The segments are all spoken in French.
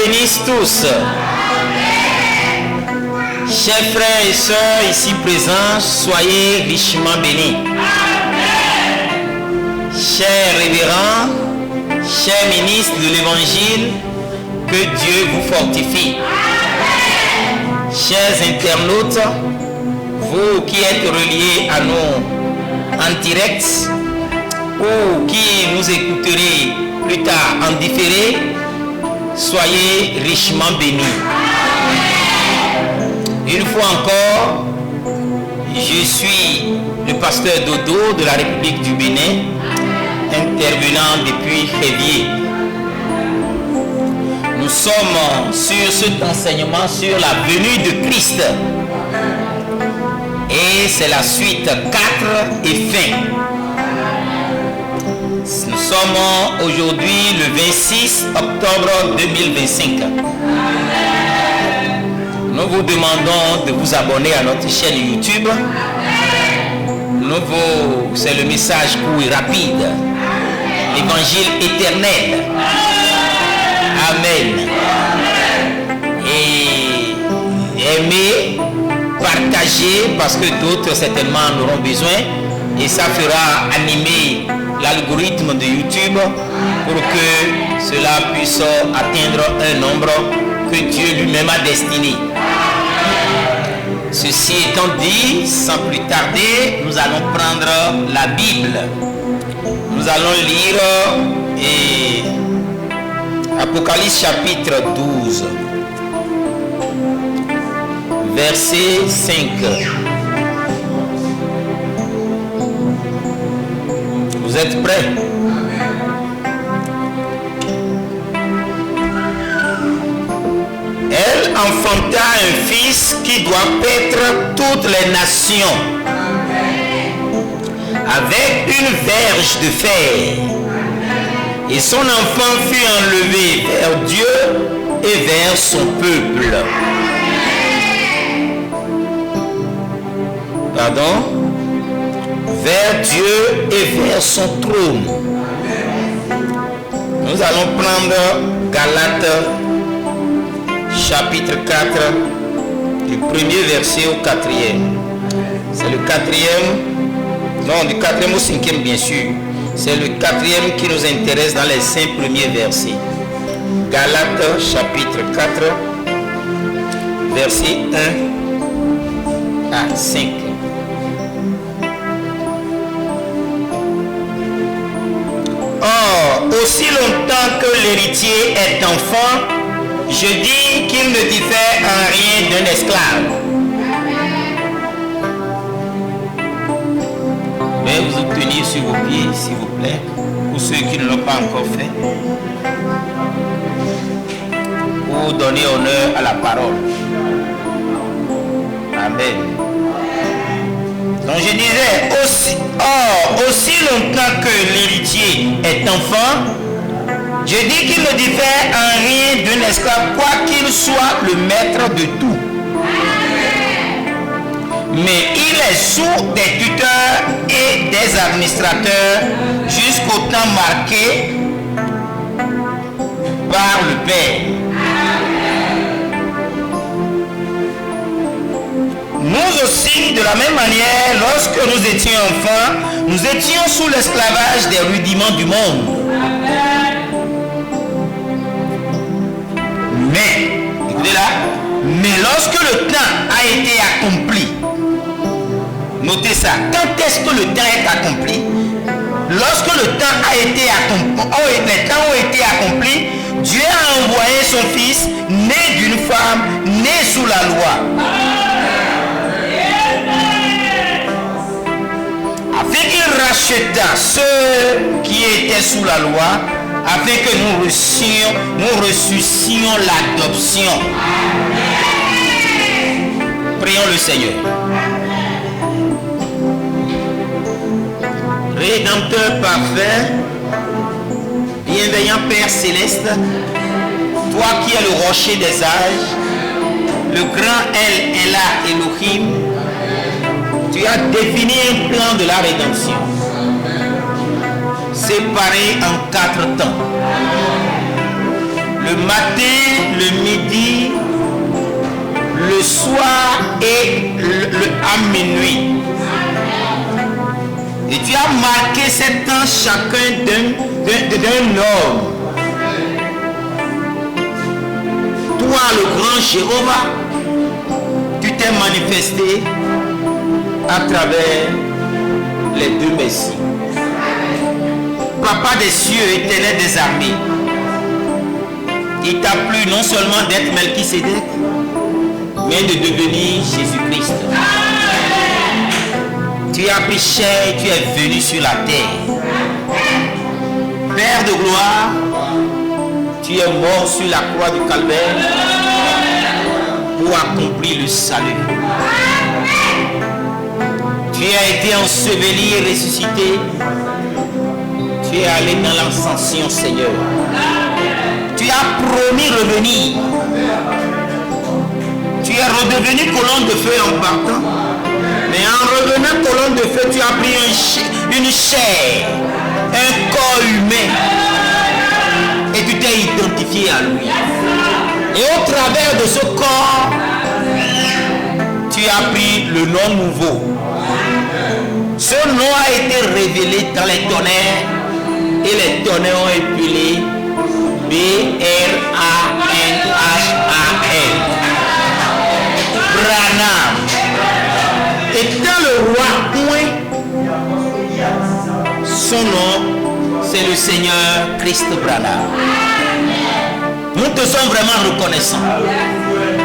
bénisse tous. Chers frères et sœurs ici présents, soyez richement bénis. Chers révérends, chers ministres de l'Évangile, que Dieu vous fortifie. Chers internautes, vous qui êtes reliés à nous en direct ou qui nous écouterez plus tard en différé, soyez richement bénis. Une fois encore, je suis le pasteur Dodo de la République du Bénin, intervenant depuis Révier. Nous sommes sur cet enseignement sur la venue de Christ. Et c'est la suite 4 et fin. Nous sommes aujourd'hui le 26 octobre 2025. Nous vous demandons de vous abonner à notre chaîne YouTube. C'est le message court et rapide. L'évangile éternel. Amen. Et aimez, partagez parce que d'autres certainement en auront besoin. Et ça fera animer l'algorithme de YouTube pour que cela puisse atteindre un nombre que Dieu lui-même a destiné. Ceci étant dit, sans plus tarder, nous allons prendre la Bible. Nous allons lire Apocalypse chapitre 12, verset 5. Vous êtes prêts? Elle enfanta un fils qui doit paître toutes les nations avec une verge de fer. Et son enfant fut enlevé vers Dieu et vers son peuple. Pardon? Vers Dieu et vers son trône. Nous allons prendre Galates chapitre 4 du premier verset au 4e. C'est le 4e, non, du 4e au 5e bien sûr. C'est le 4e qui nous intéresse dans les 5 premiers versets. Galates chapitre 4 verset 1 à 5. Or, aussi longtemps que l'héritier est enfant, je dis qu'il ne diffère en rien d'un esclave. Mais vous obtenir sur vos pieds, s'il vous plaît, pour ceux qui ne l'ont pas encore fait, pour donner honneur à la parole. Amen. Donc je disais, aussi longtemps que l'héritier est enfant, je dis qu'il ne diffère en rien d'un esclave, quoi qu'il soit le maître de tout. Mais il est sous des tuteurs et des administrateurs jusqu'au temps marqué par le Père. Nous aussi, de la même manière, lorsque nous étions enfants, nous étions sous l'esclavage des rudiments du monde. Mais, écoutez là, mais lorsque le temps a été accompli, notez ça, quand est-ce que le temps est accompli? Lorsque le temps a été accompli, les temps ont été accomplis, Dieu a envoyé son fils, né d'une femme, né sous la loi. Afin qu'il racheta ceux qui étaient sous la loi, afin que nous ressuscions l'adoption. Prions le Seigneur. Rédempteur parfait, bienveillant Père céleste, toi qui es le rocher des âges, le grand El Elah Elohim, tu as défini un plan de la rédemption, séparé en 4 temps. le matin, le midi, le soir et à minuit. Et tu as marqué 7 ans chacun d'un homme. Toi, le grand Jéhovah, tu t'es manifesté à travers les 2 messies. Papa des cieux, éternel des armées, il t'a plu non seulement d'être Melchisédek, mais de devenir Jésus-Christ. Tu as pris chair, tu es venu sur la terre. Père de gloire, tu es mort sur la croix du Calvaire pour accomplir le salut. Tu as été enseveli et ressuscité. Tu es allé dans l'ascension, Seigneur. Tu as promis revenir. Tu es redevenu colonne de feu en partant. Mais en revenant colonne de feu, tu as pris une chair, un corps humain. Et tu t'es identifié à lui. Et au travers de ce corps, tu as pris le nom nouveau. Ce nom a été révélé dans les tonnerres. Et les tonnerres ont appelé B-R-A-N-H-A-N. Branham. Étant le roi point, son nom, c'est le Seigneur Christ Branham. Nous te sommes vraiment reconnaissants.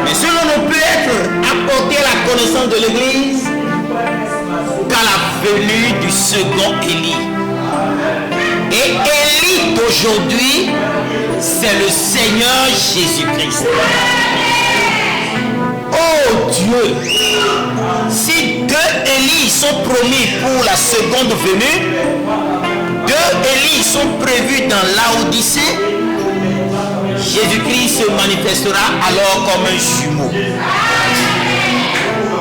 Mais cela ne peut être apporté à la connaissance de l'Église qu'à la venue du second Élie. Et Élie d'aujourd'hui, c'est le Seigneur Jésus-Christ. Oh Dieu, si 2 Élie sont promis pour la seconde venue, 2 Élie sont prévus dans l'Odyssée, Jésus-Christ se manifestera alors comme un jumeau.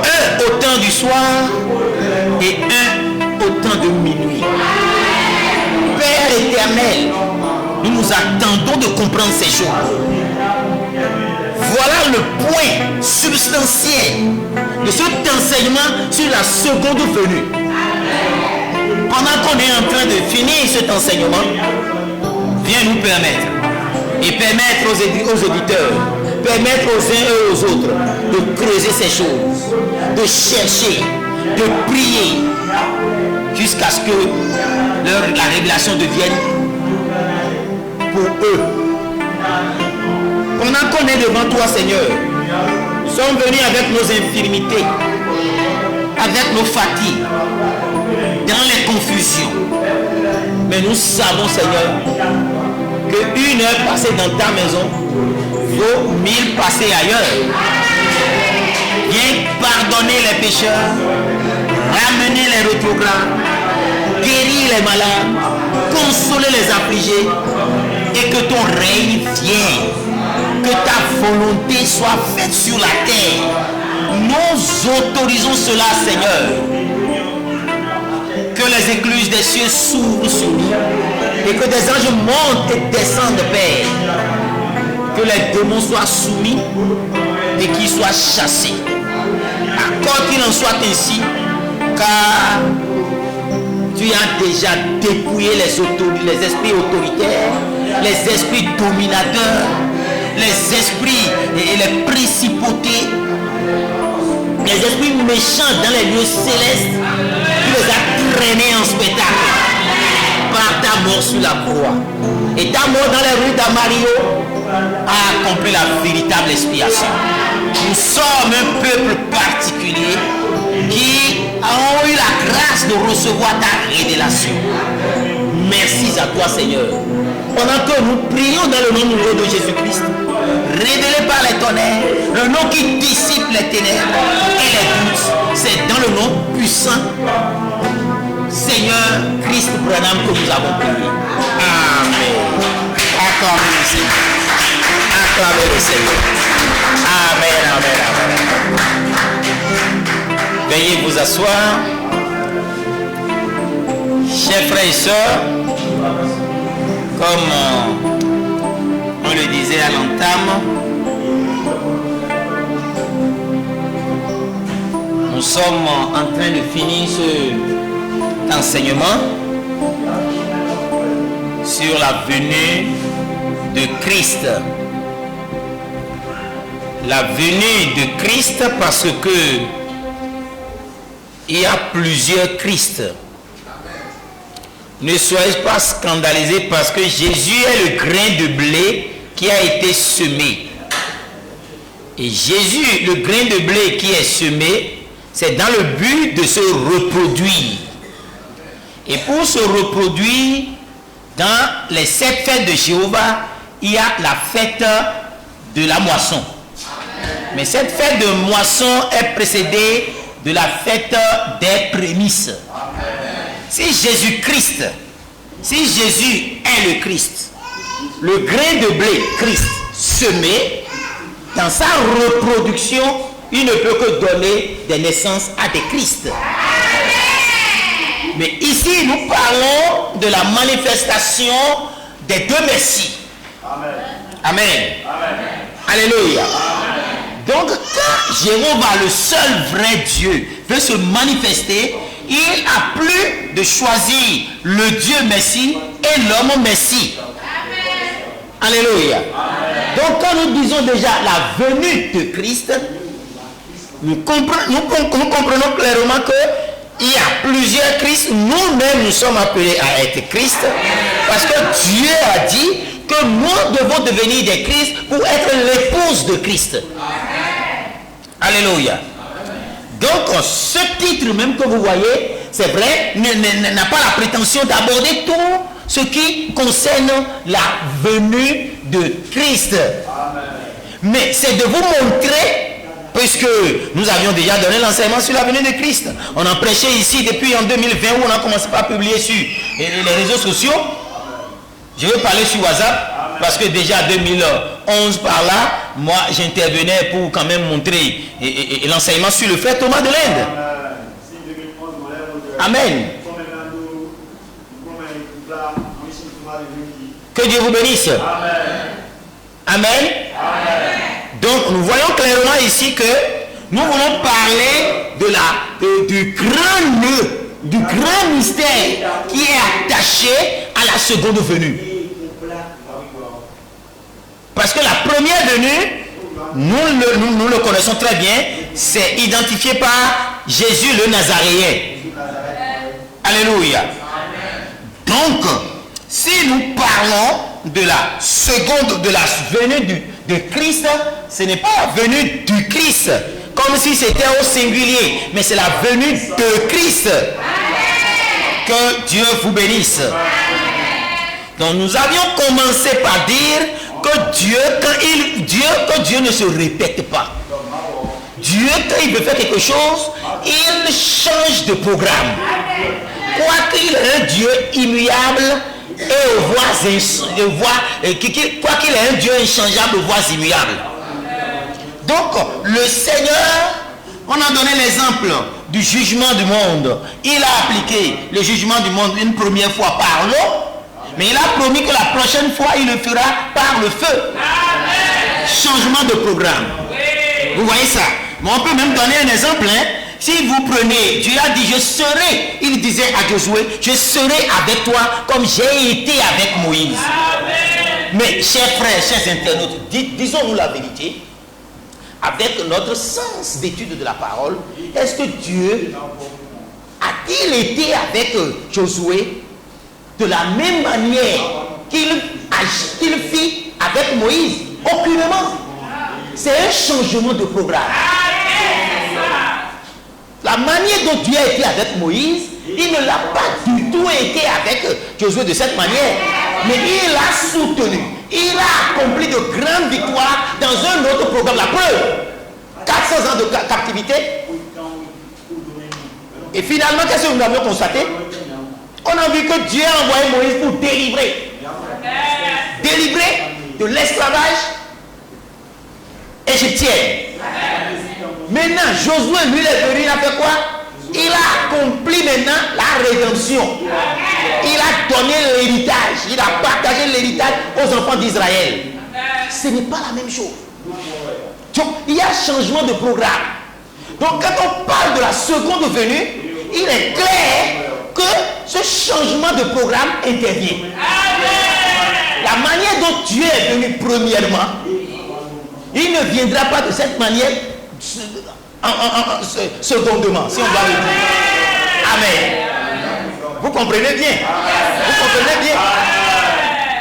Un au temps du soir et un au temps de minuit. Père éternel, nous nous attendons de comprendre ces choses. Voilà le point substantiel de cet enseignement sur la seconde venue. Pendant qu'on est en train de finir cet enseignement, viens nous permettre et permettre aux auditeurs, permettre aux uns et aux autres de creuser ces choses, de chercher, de prier jusqu'à ce que la révélation devienne pour eux. Pendant qu'on est devant toi, Seigneur, nous sommes venus avec nos infirmités, avec nos fatigues, dans les confusions. Mais nous savons, Seigneur, qu'une heure passée dans ta maison vaut 1000 passées ailleurs. Viens pardonner les pécheurs, ramener les rétrogrades, guérir les malades, consoler les affligés, et que ton règne vienne, que ta volonté soit faite sur la terre. Nous autorisons cela, Seigneur. Que les écluses des cieux s'ouvrent sur nous et que des anges montent et descendent, Père. Que les démons soient soumis et qu'ils soient chassés. Accorde qu'il en soit ainsi, car tu as déjà dépouillé les esprits autoritaires, les esprits dominateurs, les esprits et les principautés, les esprits méchants dans les lieux célestes. Tu les as traînés en spectacle par ta mort sur la croix. Et ta mort dans les rues d'Amario a accompli la véritable expiation. Nous sommes un peuple particulier qui a eu la grâce de recevoir ta révélation. Merci à toi, Seigneur. Pendant que nous prions dans le nom nouveau de Jésus-Christ, révélé par les tonnerres, le nom qui dissipe les ténèbres et les doutes, c'est dans le nom puissant, Seigneur Christ Branham, que nous avons prié. Amen. Acclamez le Seigneur. Acclamez le Seigneur. Amen, amen, amen. Veuillez vous asseoir. Chers frères et sœurs, comme on le disait à l'entame, nous sommes en train de finir ce enseignement sur la venue de Christ. La venue de Christ parce que il y a plusieurs Christ. Ne soyez pas scandalisés parce que Jésus est le grain de blé qui a été semé. Et Jésus, le grain de blé qui est semé, c'est dans le but de se reproduire. Et pour se reproduire, dans les 7 fêtes de Jéhovah, il y a la fête de la moisson. Mais cette fête de moisson est précédée de la fête des prémices. Si Jésus-Christ, si Jésus est le Christ, le grain de blé Christ semé, dans sa reproduction, il ne peut que donner des naissances à des Christ. Mais ici, nous parlons de la manifestation des deux Messies. Amen. Amen. Amen. Alléluia. Amen. Donc, quand Jéhovah, le seul vrai Dieu, veut se manifester, il a plus de choisir le Dieu Messie et l'homme Messie. Amen. Alléluia. Amen. Donc, quand nous disons déjà la venue de Christ, nous comprenons clairement que il y a plusieurs Christ. Nous-mêmes, nous sommes appelés à être Christ. Parce que Dieu a dit que nous devons devenir des Christ pour être l'épouse de Christ. Alléluia. Donc, ce titre même que vous voyez, c'est vrai, n'a pas la prétention d'aborder tout ce qui concerne la venue de Christ. Mais c'est de vous montrer, puisque nous avions déjà donné l'enseignement sur la venue de Christ. On en prêchait ici depuis en 2020 où on a commencé à publier sur les réseaux sociaux. Je vais parler sur WhatsApp parce que déjà 2011 par là, moi j'intervenais pour quand même montrer l'enseignement sur le frère Thomas de l'Inde. Amen. Que Dieu vous bénisse. Amen. Amen. Donc nous voyons clairement ici que nous voulons parler du grand nœud, du grand mystère qui est attaché à la seconde venue. Parce que la première venue, nous le connaissons très bien, c'est identifié par Jésus le Nazaréen. Alléluia. Donc, si nous parlons de la seconde, de la venue de Christ, ce n'est pas la venue du Christ, comme si c'était au singulier, mais c'est la venue de Christ. Que Dieu vous bénisse. Donc nous avions commencé par dire que Dieu ne se répète pas. Dieu, quand il veut faire quelque chose, il change de programme. Quoiqu'il est un Dieu immuable et quoiqu'il est un Dieu inchangeable aux voies immuables. Donc, le Seigneur, on a donné l'exemple du jugement du monde. Il a appliqué le jugement du monde une première fois par l'eau, mais il a promis que la prochaine fois, il le fera par le feu. Changement de programme. Vous voyez ça? Mais on peut même donner un exemple. Si vous prenez, Dieu a dit, je serai, il disait à Josué, je serai avec toi comme j'ai été avec Moïse. Amen. Mais chers frères, chers internautes, disons-nous la vérité, avec notre sens d'étude de la parole, est-ce que Dieu a-t-il été avec Josué de la même manière qu'il fit avec Moïse? Aucunement. C'est un changement de programme. La manière dont Dieu a été avec Moïse, il ne l'a pas du tout été avec Josué de cette manière. Mais il l'a soutenu. Il a accompli de grandes victoires dans un autre programme. La preuve, 400 ans de captivité. Et finalement, qu'est-ce que nous avions constaté? On a vu que Dieu a envoyé Moïse pour délivrer. Délivrer de l'esclavage égyptien. Maintenant, Josué, lui, est venu, il a fait quoi? Il a accompli maintenant la rédemption. Il a donné l'héritage. Il a partagé l'héritage aux enfants d'Israël. ce n'est pas la même chose. Donc, il y a changement de programme. Donc, quand on parle de la seconde venue, il est clair que ce changement de programme intervient. La manière dont Dieu est venu premièrement, il ne viendra pas de cette manière secondement, si on doit le dire. Amen. Vous comprenez bien? Vous comprenez bien?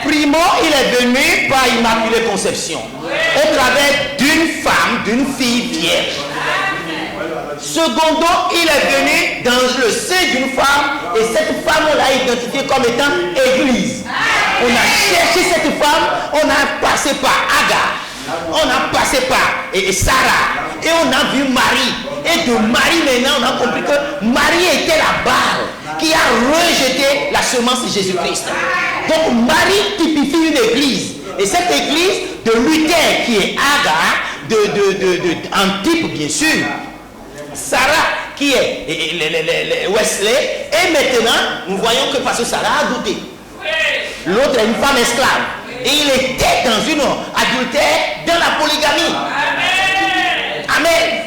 Primo, il est venu par Immaculée Conception, au travers d'une femme, d'une fille vierge. Secondo, il est venu dans le sein d'une femme, et cette femme, on l'a identifiée comme étant Église. On a cherché cette femme, on a passé par Agar, on a passé par Sarah, et on a vu Marie. Et de Marie, maintenant, on a compris que Marie était la balle qui a rejeté la semence de Jésus-Christ. Donc Marie typifie une église. Et cette église de Luther qui est Agar, Antipe bien sûr, Sarah qui est Wesley, et maintenant nous voyons que parce que Sarah a douté. L'autre est une femme esclave. Et il était dans une adultère dans la polygamie. Amen.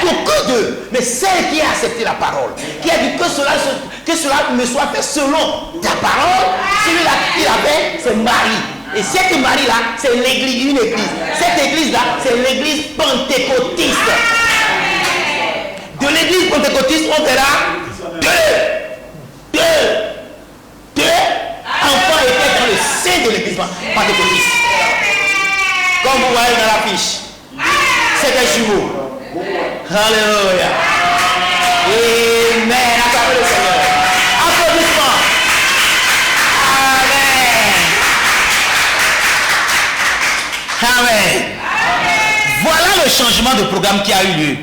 Donc que d'eux, mais celle qui a accepté la parole, qui a dit que cela me soit fait selon ta parole, celui-là qui l'avait, c'est Marie. Et cette Marie-là, c'est l'église, une église. Cette église-là, c'est l'église pentecôtiste. De l'église pentecôtiste, on verra deux enfants étaient dans le sein de l'église pentecôtiste. Comme vous voyez dans l'affiche, c'est des jumeaux. Alléluia. Amen. Acclamez le Seigneur. Applaudissements. Amen. Amen. Voilà le changement de programme qui a eu lieu.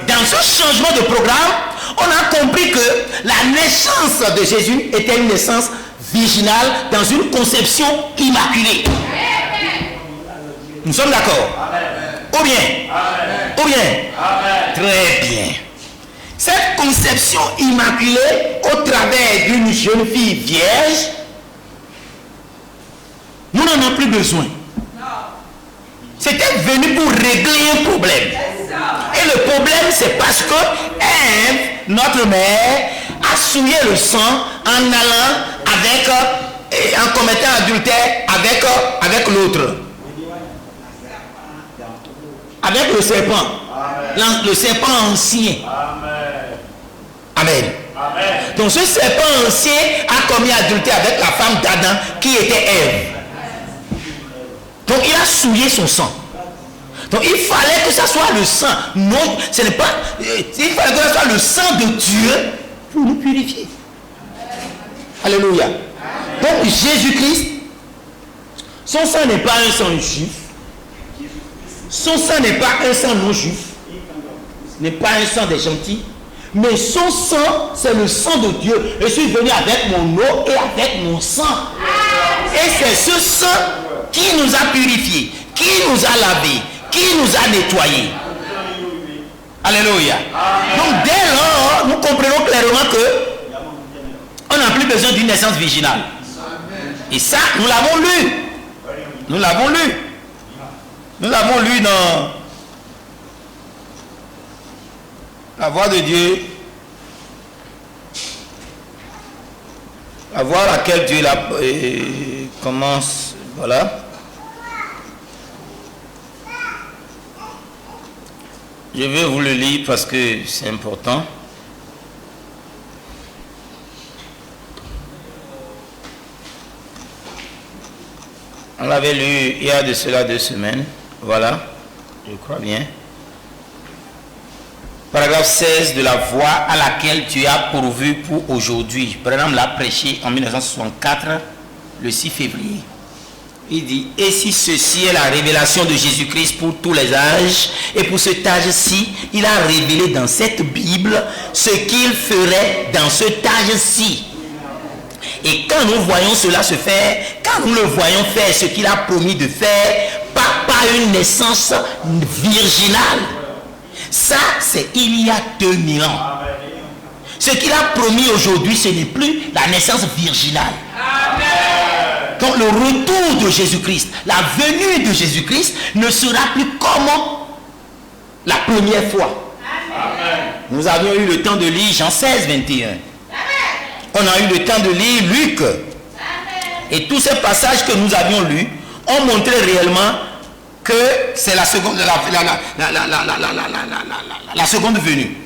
Dans ce changement de programme, on a compris que la naissance de Jésus était une naissance virginale dans une conception immaculée. Nous sommes d'accord? Ou bien? Ou bien? Très bien. Cette conception immaculée au travers d'une jeune fille vierge, nous n'en avons plus besoin. C'était venu pour régler un problème. Et le problème, c'est parce que Ève, notre mère, a souillé le sang en allant en commettant adultère avec l'autre. Avec le serpent. Le serpent ancien. Amen. Donc ce serpent ancien a commis adultère avec la femme d'Adam qui était Ève. Donc il a souillé son sang. Donc il fallait que ça soit le sang. Non, ce n'est pas. Il fallait que ça soit le sang de Dieu pour nous purifier. Alléluia. Donc Jésus-Christ, son sang n'est pas un sang juif. Son sang n'est pas un sang non juif. N'est pas un sang des gentils. Mais son sang, c'est le sang de Dieu. Je suis venu avec mon eau et avec mon sang. Et c'est ce sang qui nous a purifiés, qui nous a lavés, qui nous a nettoyés. Alléluia. Donc dès lors, nous comprenons clairement que on n'a plus besoin d'une naissance virginale. Et ça, nous l'avons lu. Nous l'avons lu. Nous l'avons lu dans la voix de Dieu. La voix à laquelle Dieu commence. Voilà. Je vais vous le lire parce que c'est important. On l'avait lu il y a de cela 2 semaines. Voilà, je crois bien. Paragraphe 16 de la voie à laquelle tu as pourvu pour aujourd'hui. Par exemple, l'a prêché en 1964, le 6 février. Il dit, et si ceci est la révélation de Jésus-Christ pour tous les âges, et pour cet âge-ci, il a révélé dans cette Bible ce qu'il ferait dans cet âge-ci. Et quand nous voyons cela se faire, quand nous le voyons faire ce qu'il a promis de faire, par une naissance virginale, ça c'est il y a 2000 ans. Ce qu'il a promis aujourd'hui, ce n'est plus la naissance virginale. Donc le retour de Jésus-Christ, la venue de Jésus-Christ ne sera plus comme la première fois. Amen. Nous avions eu le temps de lire Jean 16, 21. Amen. On a eu le temps de lire Luc. Amen. Et tous ces passages que nous avions lus ont montré réellement que c'est la seconde, la seconde venue.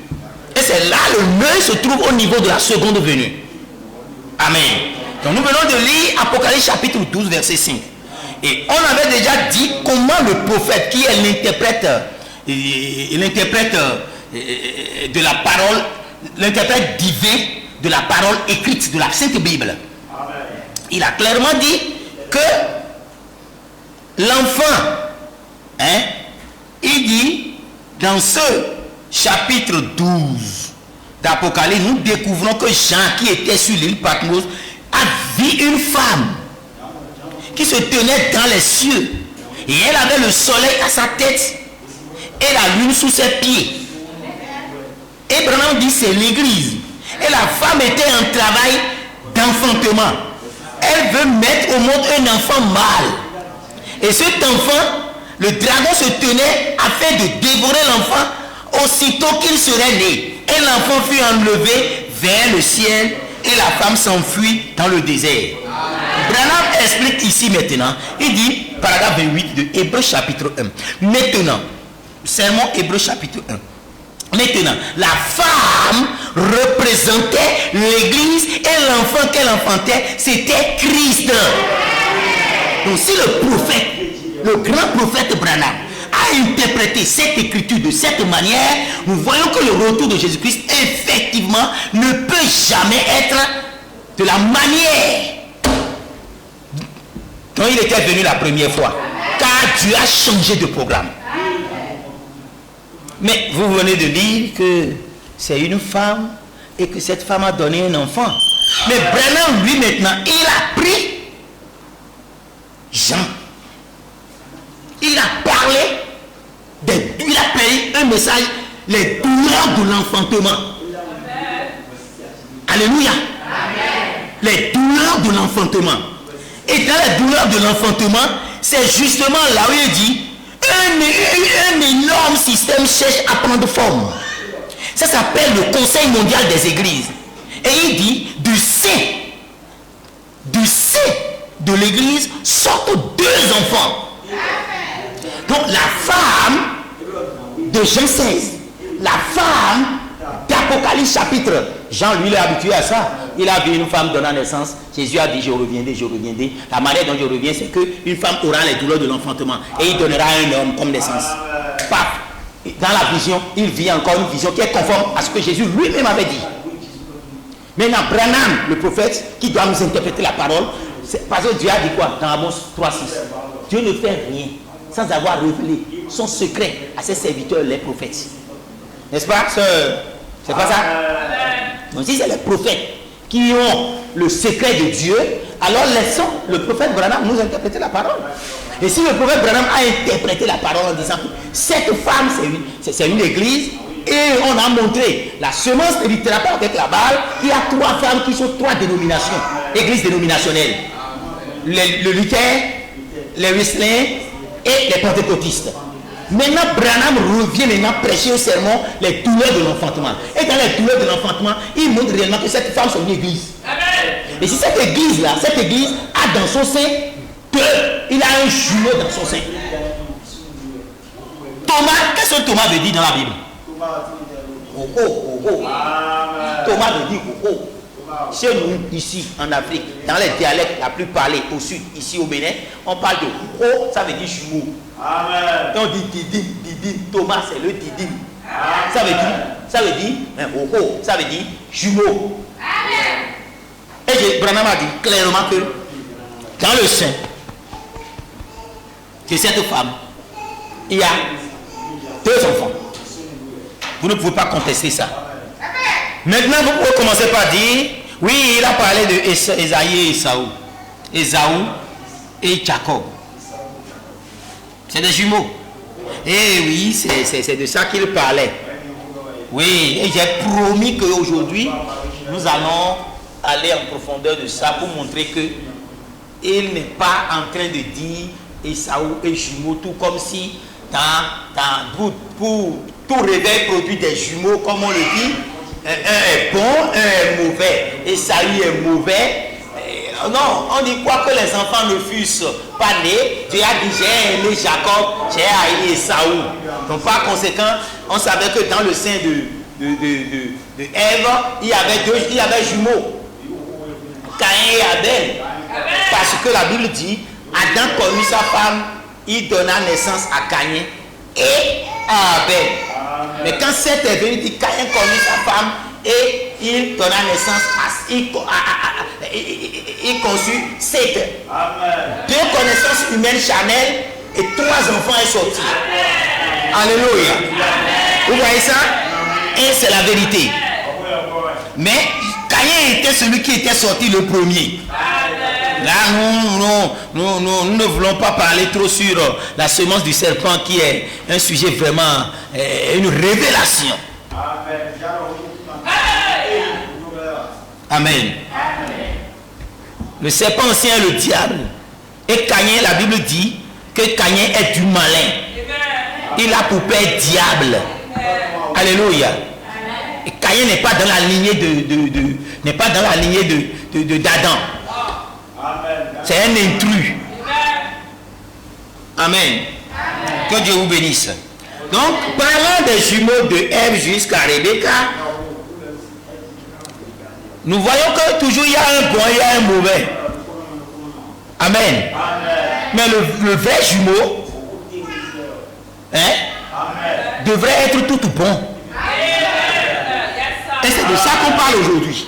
Et c'est là le nœud se trouve au niveau de la seconde venue. Amen. Donc nous venons de lire Apocalypse chapitre 12 verset 5. Et on avait déjà dit comment le prophète qui est l'interprète de la parole, l'interprète divin de la parole écrite de la Sainte Bible. Amen. Il a clairement dit que l'enfant, il dit dans ce chapitre 12 d'Apocalypse, nous découvrons que Jean, qui était sur l'île Patmos, a vu une femme qui se tenait dans les cieux et elle avait le soleil à sa tête et la lune sous ses pieds. Et Branham dit c'est l'église. Et la femme était en travail d'enfantement. Elle veut mettre au monde un enfant mâle. Et cet enfant, le dragon se tenait afin de dévorer l'enfant aussitôt qu'il serait né. Et l'enfant fut enlevé vers le ciel et la femme s'enfuit dans le désert. Branham explique ici maintenant. Il dit, paragraphe 28 de Hébreux chapitre 1. Maintenant, sermon Hébreux chapitre 1. Maintenant, la femme représentait l'église et l'enfant qu'elle enfantait, c'était Christ. Donc si le prophète, le grand prophète Branham a interprété cette écriture de cette manière, nous voyons que le retour de Jésus-Christ effectivement ne peut jamais être de la manière dont il était venu la première fois, car Dieu a changé de programme. Mais vous venez de dire que c'est une femme et que cette femme a donné un enfant. Mais Branham, lui maintenant, il a pris Jean. Il a parlé, il a payé un message, les douleurs de l'enfantement. Alléluia. Les douleurs de l'enfantement. Et dans les douleurs de l'enfantement, c'est justement là où il dit, un énorme système cherche à prendre forme. Ça s'appelle le Conseil mondial des églises. Et il dit, du sein de l'église sortent deux enfants. Donc la femme de Jean 16, la femme d'Apocalypse chapitre, Jean lui il est habitué à ça. Il a vu une femme donnant naissance. Jésus a dit je reviendrai, je reviendrai. La manière dont je reviens, c'est qu'une femme aura les douleurs de l'enfantement et il donnera un homme comme naissance. Paf. Dans la vision, il vit encore une vision qui est conforme à ce que Jésus lui-même avait dit. Maintenant, Branham, le prophète, qui doit nous interpréter la parole, parce que Dieu a dit quoi dans Amos 3:6? Dieu ne fait rien sans avoir révélé son secret à ses serviteurs, les prophètes. N'est-ce pas, sœur? C'est pas ça? Donc si c'est les prophètes qui ont le secret de Dieu, alors laissons le prophète Branham nous interpréter la parole. Et si le prophète Branham a interprété la parole en disant que cette femme c'est une église, et on a montré la semence ne luttera pas avec la balle, il y a trois femmes qui sont trois dénominations, églises dénominationnelles. Le Luther, les Wesleyens et les pentecôtistes. Maintenant, Branham revient maintenant prêcher au sermon les douleurs de l'enfantement. Et dans les douleurs de l'enfantement, il montre réellement que cette femme c'est une église. Amen. Et si cette église-là, cette église a dans son sein il a un jumeau dans son sein. Thomas, qu'est-ce que Thomas veut dire dans la Bible? Thomas veut dire chez nous, ici en Afrique, dans les dialectes la plus parlés au sud, ici au Bénin, on parle de ça veut dire jumeau. Amen. Et on dit didim, Thomas c'est le didim. Ça veut dire ça veut dire jumeau. Amen. Et Branham a dit clairement que dans le sein de cette femme, il y a deux enfants. Vous ne pouvez pas contester ça. Maintenant, vous pouvez commencer par dire, oui, il a parlé de Esaïe et Esaü. Esaü et Jacob. C'est des jumeaux. Et oui, c'est de ça qu'il parlait. Oui, et j'ai promis qu'aujourd'hui, nous allons aller en profondeur de ça pour montrer que il n'est pas en train de dire Esaü est jumeau, tout comme si pour tout réveil produit des jumeaux, comme on le dit, un est bon, un est mauvais. Esaü est mauvais. Non, on dit quoi que les enfants ne fussent pas nés. Dieu a dit j'ai aimé Jacob, j'ai haï Esaü. Donc par conséquent, on savait que dans le sein de Ève, il y avait jumeaux, Caïn et Abel. Parce que la Bible dit, Adam connut sa femme, il donna naissance à Caïn et à Abel. Mais quand Seth est venu, il dit Caïn connut sa femme et il donna naissance il conçut Seth. Deux connaissances humaines charnelles et 3 enfants sont sortis. Alléluia. Vous voyez ça? Et c'est la vérité. Mais Caïn était celui qui était sorti le premier. Là, nous ne voulons pas parler trop sur la semence du serpent qui est un sujet vraiment, une révélation. Amen. Le serpent ancien est le diable. Et Caïn, la Bible dit que Caïn est du malin. Il a pour père diable. Alléluia. Et Caïn n'est pas dans la lignée d'Adam. C'est un intrus. Amen. Que Dieu vous bénisse. Donc, parlant des jumeaux de Ève jusqu'à Rebecca, nous voyons que toujours il y a un bon, il y a un mauvais. Amen. Mais le vrai jumeau devrait être tout bon. Et c'est de ça qu'on parle aujourd'hui.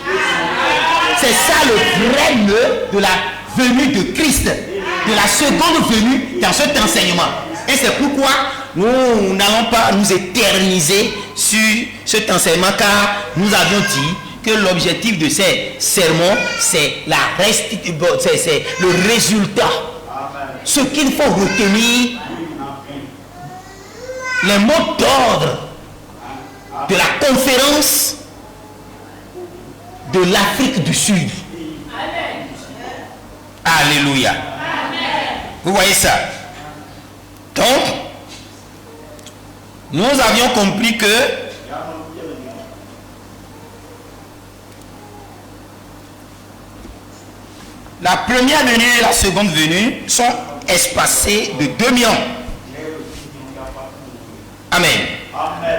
C'est ça le vrai nœud de la venue de Christ, de la seconde venue dans cet enseignement. Et c'est pourquoi nous n'allons pas nous éterniser sur cet enseignement, car nous avions dit que l'objectif de ces sermons, c'est le résultat. Ce qu'il faut retenir, les mots d'ordre de la conférence de l'Afrique du Sud. Alléluia. Vous voyez ça? Donc, nous avions compris que la première venue et la seconde venue sont espacées de 2000 ans. Amen.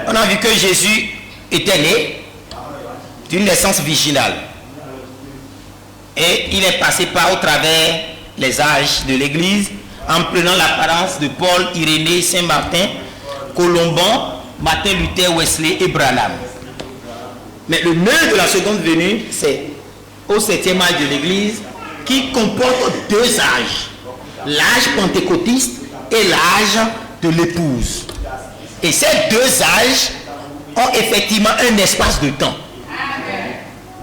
On a vu que Jésus était né d'une naissance virginale. Et il est passé au travers les âges de l'Église en prenant l'apparence de Paul, Irénée, Saint-Martin, Colomban, Martin Luther, Wesley et Branham. Mais le nœud de la seconde venue, c'est au 7e âge de l'Église qui comporte 2 âges. L'âge pentecôtiste et l'âge de l'épouse. Et ces 2 âges ont effectivement un espace de temps.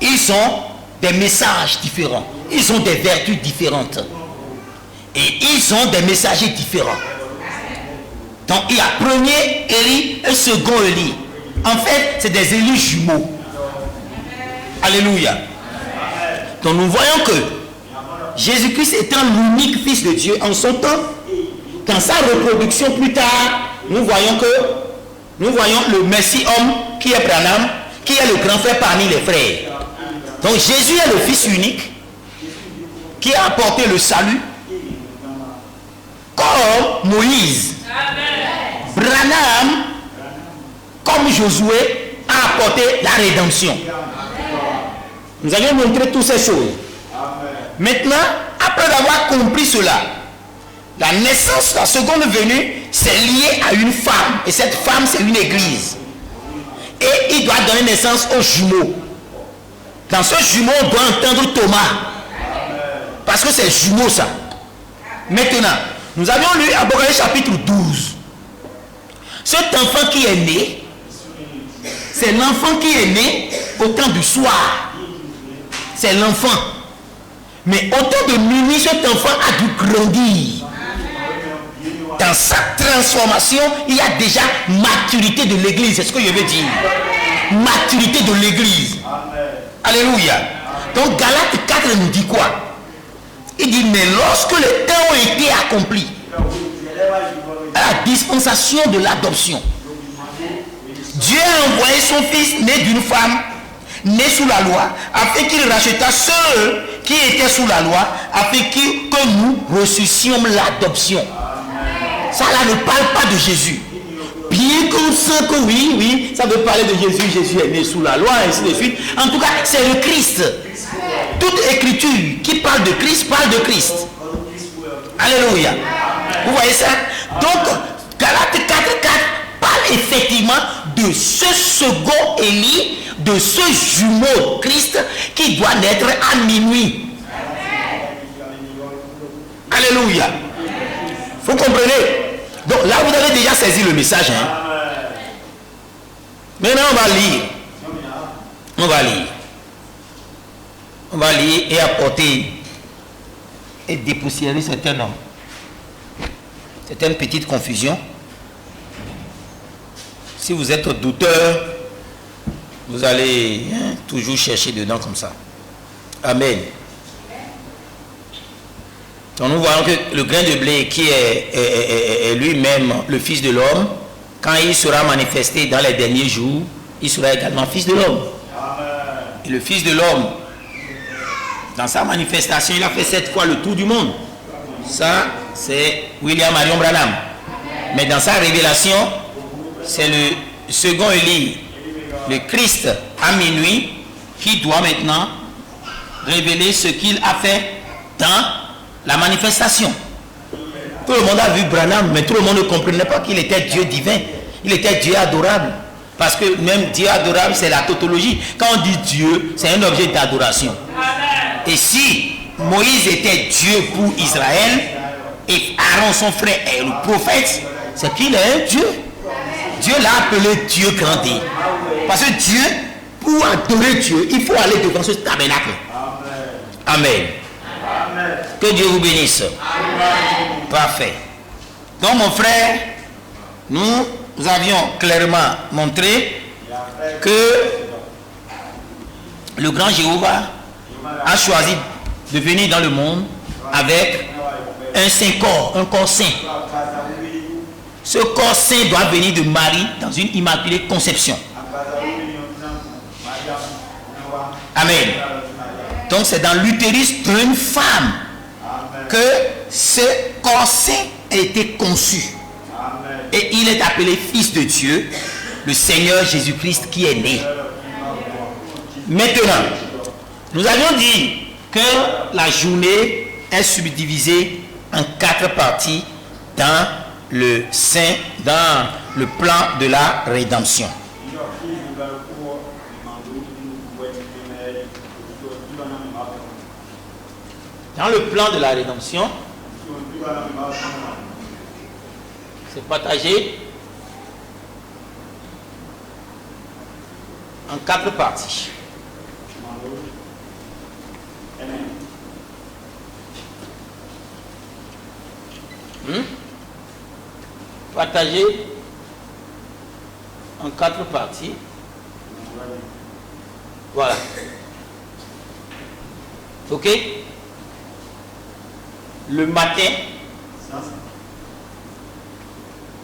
Ils ont des messages différents. Ils ont des vertus différentes. Et ils ont des messagers différents. Donc il y a premier Élie et second Élie. En fait, c'est des Élis jumeaux. Alléluia. Donc nous voyons que Jésus-Christ étant l'unique Fils de Dieu en son temps, dans sa reproduction plus tard, nous voyons le Messie-homme qui est Branham, qui est le grand frère parmi les frères. Donc Jésus est le Fils unique qui a apporté le salut comme Moïse. Branham, comme Josué, a apporté la rédemption. Nous allons montrer toutes ces choses. Maintenant, après avoir compris cela, la naissance, la seconde venue, c'est lié à une femme. Et cette femme, c'est une église. Et il doit donner naissance aux jumeaux. Dans ce jumeau, on doit entendre Thomas. Parce que c'est jumeau ça. Maintenant, nous avions lu Apocalypse chapitre 12. Cet enfant qui est né, c'est l'enfant qui est né au temps du soir. C'est l'enfant. Mais au temps de minuit, cet enfant a dû grandir. Dans sa transformation, il y a déjà maturité de l'église. C'est ce que je veux dire. Maturité de l'église. Alléluia. Donc Galates 4 nous dit quoi? Il dit, mais lorsque les temps ont été accomplis, à la dispensation de l'adoption, Dieu a envoyé son fils né d'une femme, né sous la loi, afin qu'il racheta ceux qui étaient sous la loi, afin que nous ressuscitions l'adoption. Ça là ne parle pas de Jésus. Bien qu'on sait que oui, ça veut parler de Jésus. Jésus est né sous la loi, et ainsi de suite. En tout cas, c'est le Christ. Toute écriture qui parle de Christ, parle de Christ. Alléluia. Vous voyez ça? Donc, Galates 4:4 parle effectivement de ce second Élie, de ce jumeau Christ qui doit naître à minuit. Alléluia. Vous comprenez? Donc là, vous avez déjà saisi le message. Maintenant, on va lire. On va lire. On va lire et apporter et dépoussiérer certaines petites confusions. Si vous êtes douteur, vous allez toujours chercher dedans comme ça. Amen. Donc nous voyons que le grain de blé qui est lui-même le Fils de l'homme, quand il sera manifesté dans les derniers jours, il sera également Fils de l'homme. Et le Fils de l'homme, dans sa manifestation, il a fait 7 fois le tour du monde. Ça, c'est William Marion Branham. Mais dans sa révélation, c'est le second Élie, le Christ à minuit, qui doit maintenant révéler ce qu'il a fait dans la manifestation. Tout le monde a vu Branham, mais tout le monde ne comprenait pas qu'il était Dieu divin. Il était Dieu adorable. Parce que même Dieu adorable, c'est la tautologie. Quand on dit Dieu, c'est un objet d'adoration. Et si Moïse était Dieu pour Israël, et Aaron, son frère, est le prophète, c'est qu'il est un Dieu. Dieu l'a appelé Dieu grand D. Parce que Dieu, pour adorer Dieu, il faut aller devant ce tabernacle. Amen. Que Dieu vous bénisse. Amen. Parfait. Donc mon frère, nous avions clairement montré que le grand Jéhovah a choisi de venir dans le monde avec un saint corps, un corps saint. Ce corps saint doit venir de Marie dans une immaculée conception. Amen. Donc c'est dans l'utérus d'une femme que ce corps saint a été conçu. Et il est appelé Fils de Dieu, le Seigneur Jésus-Christ qui est né. Maintenant, nous avions dit que la journée est subdivisée en 4 parties dans le sein, dans le plan de la rédemption. Dans le plan de la rédemption, c'est partagé en 4 parties. Partagé en 4 parties. Voilà. Ok? Le matin,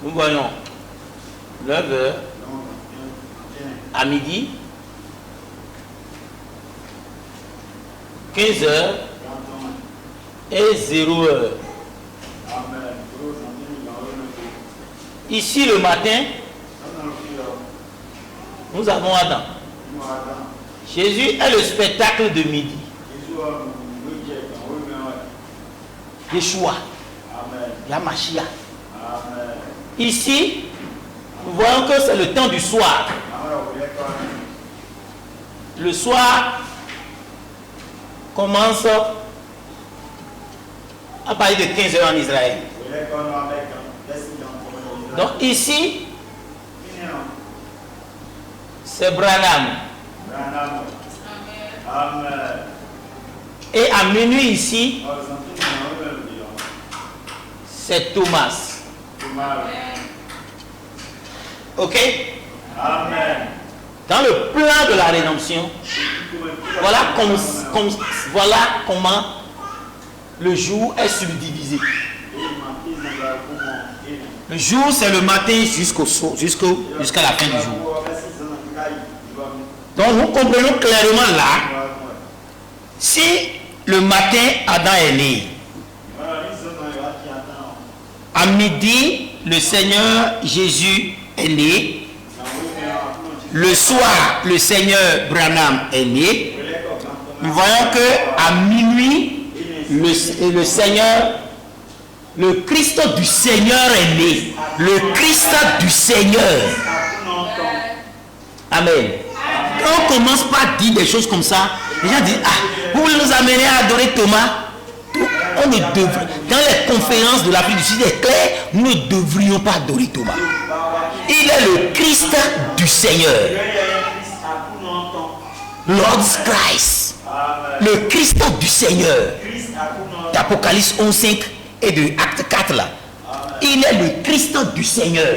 nous voyons 9h à midi, 15h et 0h. Ici le matin, nous avons Adam. Jésus est le spectacle de midi. Yeshua, Yamashia. Ici, nous voyons que c'est le temps du soir. Le soir commence à partir de 15h en Israël. Donc ici, c'est Branham. Et à minuit ici, c'est Thomas. Ok? Amen. Dans le plan de la rédemption, voilà comment le jour est subdivisé. Le jour, c'est le matin jusqu'à la fin du jour. Donc, nous comprenons clairement là, si le matin, Adam est né, à midi, le Seigneur Jésus est né, le soir, le Seigneur Branham est né, nous voyons que à minuit, le Seigneur, le Christ du Seigneur est né. Le Christ du Seigneur. Amen. Quand on commence par dire des choses comme ça, les gens disent, ah, vous voulez nous amener à adorer Thomas? On ne devrait, dans les conférences de l'Afrique du Sud, c'est clair, nous ne devrions pas adorer Thomas. Il est le Christ du Seigneur. Lord Christ. Le Christ du Seigneur. D'Apocalypse 11:5 et de Acte 4 là. Il est le Christ du Seigneur.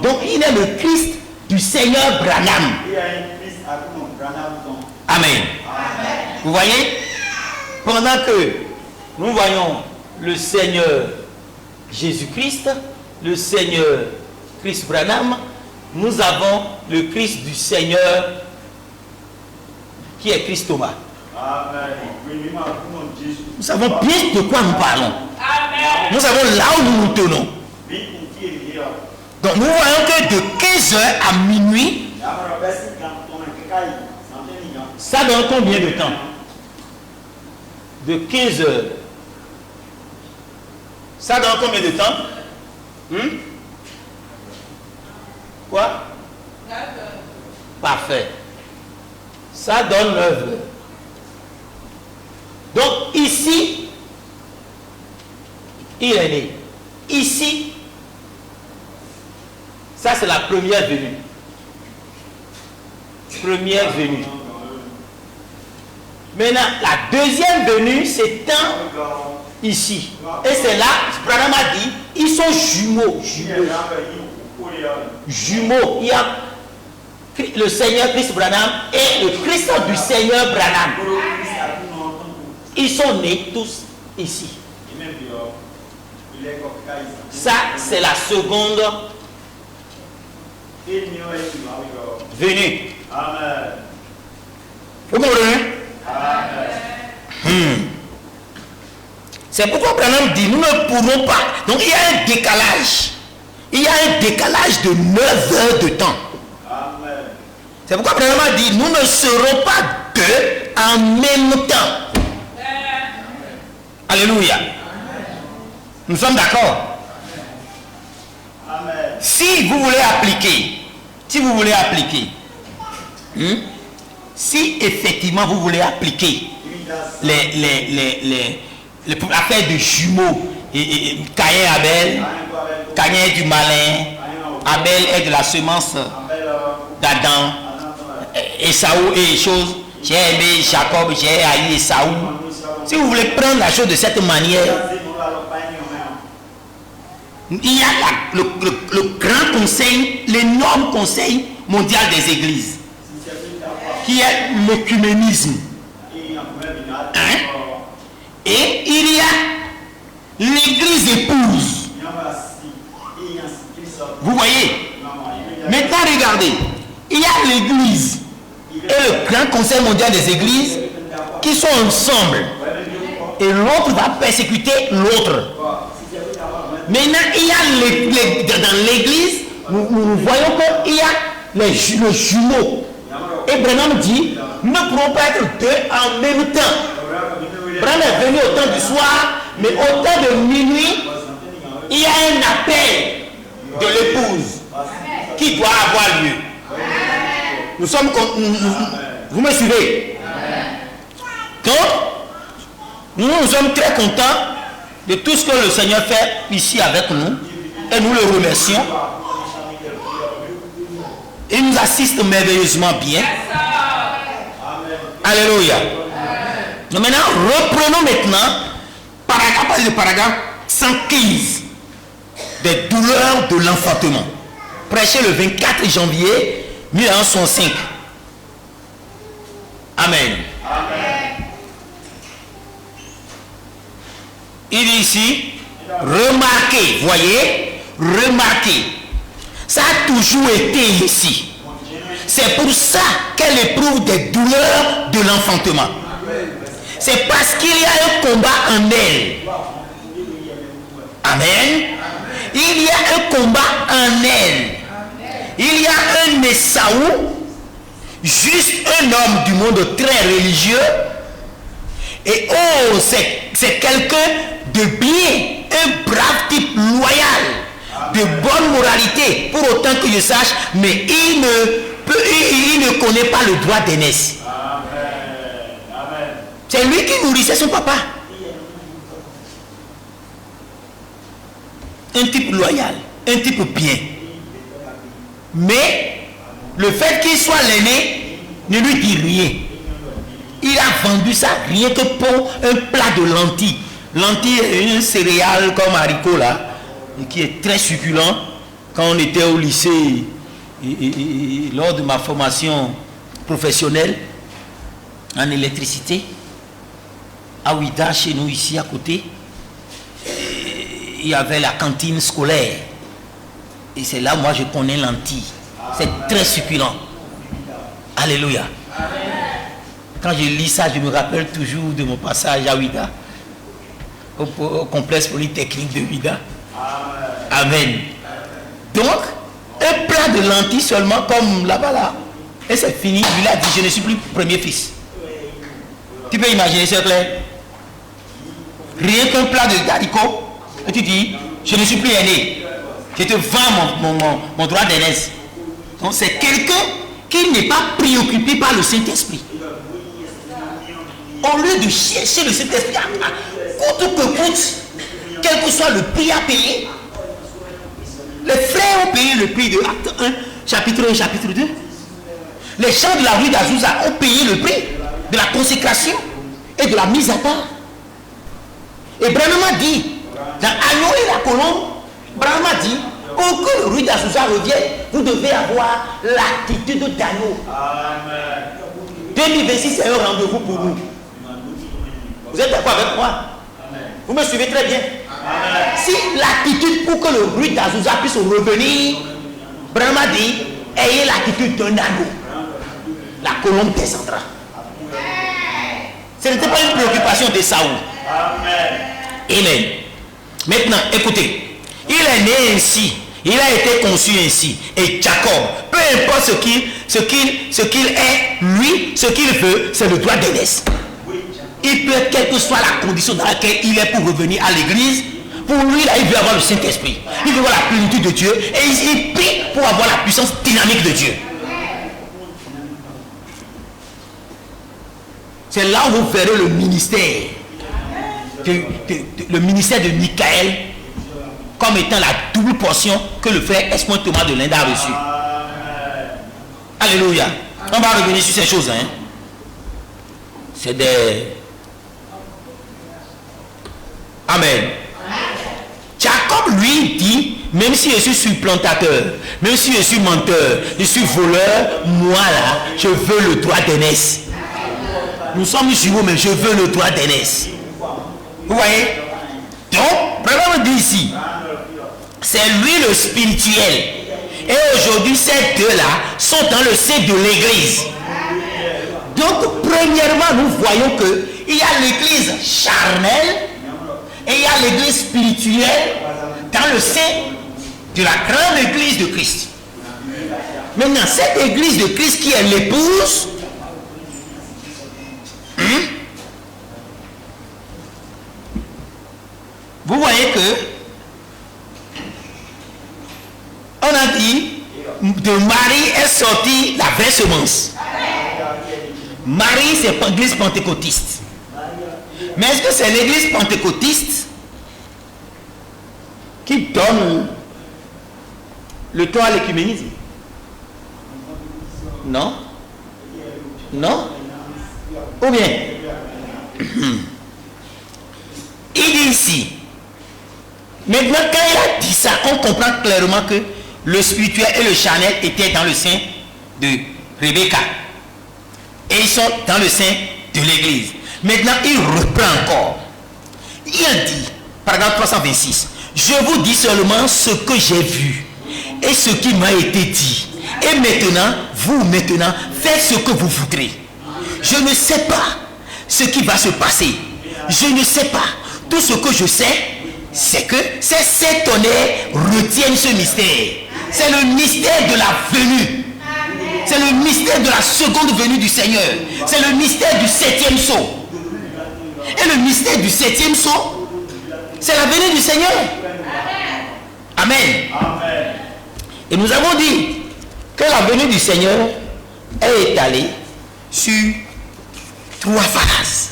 Donc il est le Christ du Seigneur Branham. Amen. Vous voyez? Pendant que nous voyons le Seigneur Jésus-Christ, le Seigneur Christ Branham, nous avons le Christ du Seigneur qui est Christ Thomas. Nous savons bien de quoi nous parlons. Nous savons là où nous nous tenons. Donc nous voyons que de 15h à minuit, ça donne combien de temps? De 15h. Ça donne combien de temps? Quoi? 9 heures. Parfait. Ça donne 9 heures. Donc ici, il est né. Ici, ça c'est la première venue. Première venue. Maintenant, la deuxième venue s'étend ici. Et c'est là, Branham a dit, ils sont jumeaux. Jumeaux. Il y a le Seigneur Christ Branham et le Christ du Seigneur Branham. Ils sont nés tous ici. Ça, c'est la seconde venue. Vous comprenez? C'est pourquoi Branham dit, nous ne pourrons pas. Donc il y a un décalage. Il y a un décalage de 9 heures de temps. C'est pourquoi Branham a dit, nous ne serons pas deux en même temps. Alléluia. Nous sommes d'accord. Si vous voulez appliquer, si effectivement vous voulez appliquer l'affaire de jumeaux, Caïn et Abel, Caïn est du malin, Abel est de la semence d'Adam, Esaü et les choses, j'ai aimé Jacob, j'ai haï Esaü. Si vous voulez prendre la chose de cette manière, il y a le grand conseil, l'énorme conseil mondial des églises, qui est l'œcuménisme. Hein? Et il y a l'église épouse. Vous voyez? Maintenant regardez, il y a l'église et le grand conseil mondial des églises qui sont ensemble. Et l'autre va persécuter l'autre. Maintenant, il y a dans l'église, nous voyons qu'il y a les jumeaux. Et Branham dit, nous ne pourrons pas être deux en même temps. Branham est venu au temps du soir, mais au temps de minuit, il y a un appel de l'épouse qui doit avoir lieu. Nous sommes vous me suivez? Donc, nous sommes très contents de tout ce que le Seigneur fait ici avec nous et nous le remercions. Il nous assiste merveilleusement bien. Alléluia. Donc maintenant, reprenons paragraphe 115 des douleurs de l'enfantement. Prêché le 24 janvier 1905. Amen. Il dit ici, remarquez, voyez, remarquez. Ça a toujours été ici. C'est pour ça qu'elle éprouve des douleurs de l'enfantement. C'est parce qu'il y a un combat en elle. Amen. Il y a un combat en elle. Il y a un Esaü, juste un homme du monde très religieux. Et oh, c'est quelqu'un de bien, un brave type loyal, de bonne moralité, pour autant que je sache, mais il ne connaît pas le droit d'aînesse. C'est lui qui nourrissait son papa. Un type loyal, un type bien. Mais le fait qu'il soit l'aîné ne lui dit rien. Il a vendu ça rien que pour un plat de lentilles. Lentilles est une céréale comme haricot là, qui est très succulent. Quand on était au lycée, et lors de ma formation professionnelle en électricité, à Ouida, chez nous ici à côté, il y avait la cantine scolaire. Et c'est là moi je connais lentilles. C'est très succulent. Alléluia. Quand je lis ça, je me rappelle toujours de mon passage à Ouida, au complexe polytechnique de Ouida. Amen. Donc, un plat de lentilles seulement comme là-bas là. Et c'est fini. Lui a dit, je ne suis plus premier fils. Tu peux imaginer, c'est clair? Rien qu'un plat de haricots. Et tu dis, je ne suis plus aîné. Je te vends mon droit d'aînesse. Donc c'est quelqu'un qui n'est pas préoccupé par le Saint-Esprit. Au lieu de chercher le Saint-Esprit, coûte que coûte, quel que soit le prix à payer. Les frères ont payé le prix de Acte 1, chapitre 1 et chapitre 2. Les gens de la rue d'Azusa ont payé le prix de la consécration et de la mise à part. Et Branham a dit, dans Agneau et la colombe, Branham a dit, pour que le rue d'Azusa revienne, vous devez avoir l'attitude d'agneau. 2026, c'est un rendez-vous pour nous. Vous êtes d'accord avec moi? Vous me suivez très bien. Si l'attitude pour que le rue d'Azusa puisse revenir, Branham a dit, ayez l'attitude d'un agneau. La colombe descendra. Ce n'était pas une préoccupation de Saoul. Amen. Maintenant, écoutez, il est né ainsi, il a été conçu ainsi. Et Jacob, peu importe ce qu'il est, lui, ce qu'il veut, c'est le droit d'aînesse. Il peut, quelle que soit la condition dans laquelle il est pour revenir à l'église, pour lui, là, il veut avoir le Saint-Esprit. Il veut avoir la plénitude de Dieu et il prie pour avoir la puissance dynamique de Dieu. C'est là où vous verrez le ministère. Le ministère de Michael comme étant la double portion que le frère Esmond Thomas de l'Inde a reçu. Alléluia. On va revenir sur ces choses. Hein. C'est des... Amen. Jacob lui dit, même si je suis supplantateur, même si je suis menteur, je suis voleur, moi là, je veux le droit d'aînesse. Nous sommes musulmans, mais je veux le droit d'aînesse. Vous voyez? Donc, Branham dit ici, c'est lui le spirituel. Et aujourd'hui, ces deux-là sont dans le sein de l'église. Donc, premièrement, nous voyons qu'il y a l'église charnelle et il y a l'église spirituelle dans le sein de la grande église de Christ. Maintenant, cette église de Christ qui est l'épouse, vous voyez que on a dit de Marie est sortie la vraie semence. Marie, c'est l'église pentecôtiste. Mais est-ce que c'est l'église pentecôtiste qui donne le temps à l'écuménisme? Non? Non? Ou bien? Il dit ici, maintenant quand il a dit ça, on comprend clairement que le spirituel et le charnel étaient dans le sein de Rebecca. Et ils sont dans le sein de l'église. Maintenant, il reprend encore. Il dit, paragraphe 326. Je vous dis seulement ce que j'ai vu et ce qui m'a été dit. Et maintenant, faites ce que vous voudrez. Je ne sais pas ce qui va se passer. Je ne sais pas. Tout ce que je sais, c'est que ces 7 tonnerres retiennent ce mystère. C'est le mystère de la venue. C'est le mystère de la seconde venue du Seigneur. C'est le mystère du 7e sceau. Et le mystère du 7e sceau, c'est la venue du Seigneur. Amen. Et nous avons dit que la venue du Seigneur est étalée sur 3 phases.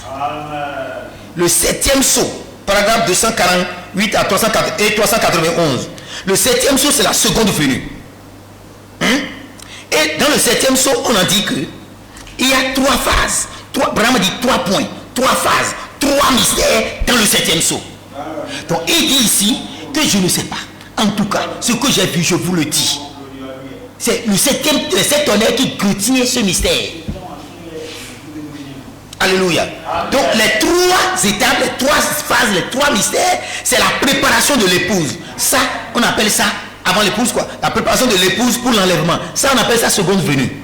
Le 7e sceau, paragraphe 248 à 391. Le 7e sceau, c'est la seconde venue. Et dans le 7e sceau, on a dit que il y a 3 phases. Vraiment dit 3 points, 3 phases, 3 mystères dans le 7e sceau. Donc il dit ici que je ne sais pas. En tout cas, ce que j'ai vu, je vous le dis. C'est le 7 tonnerre qui retient ce mystère. Alléluia. Donc les 3 étapes, les 3 phases, les 3 mystères, c'est la préparation de l'épouse. Ça, on appelle ça, avant l'épouse quoi, la préparation de l'épouse pour l'enlèvement. Ça, on appelle ça seconde venue.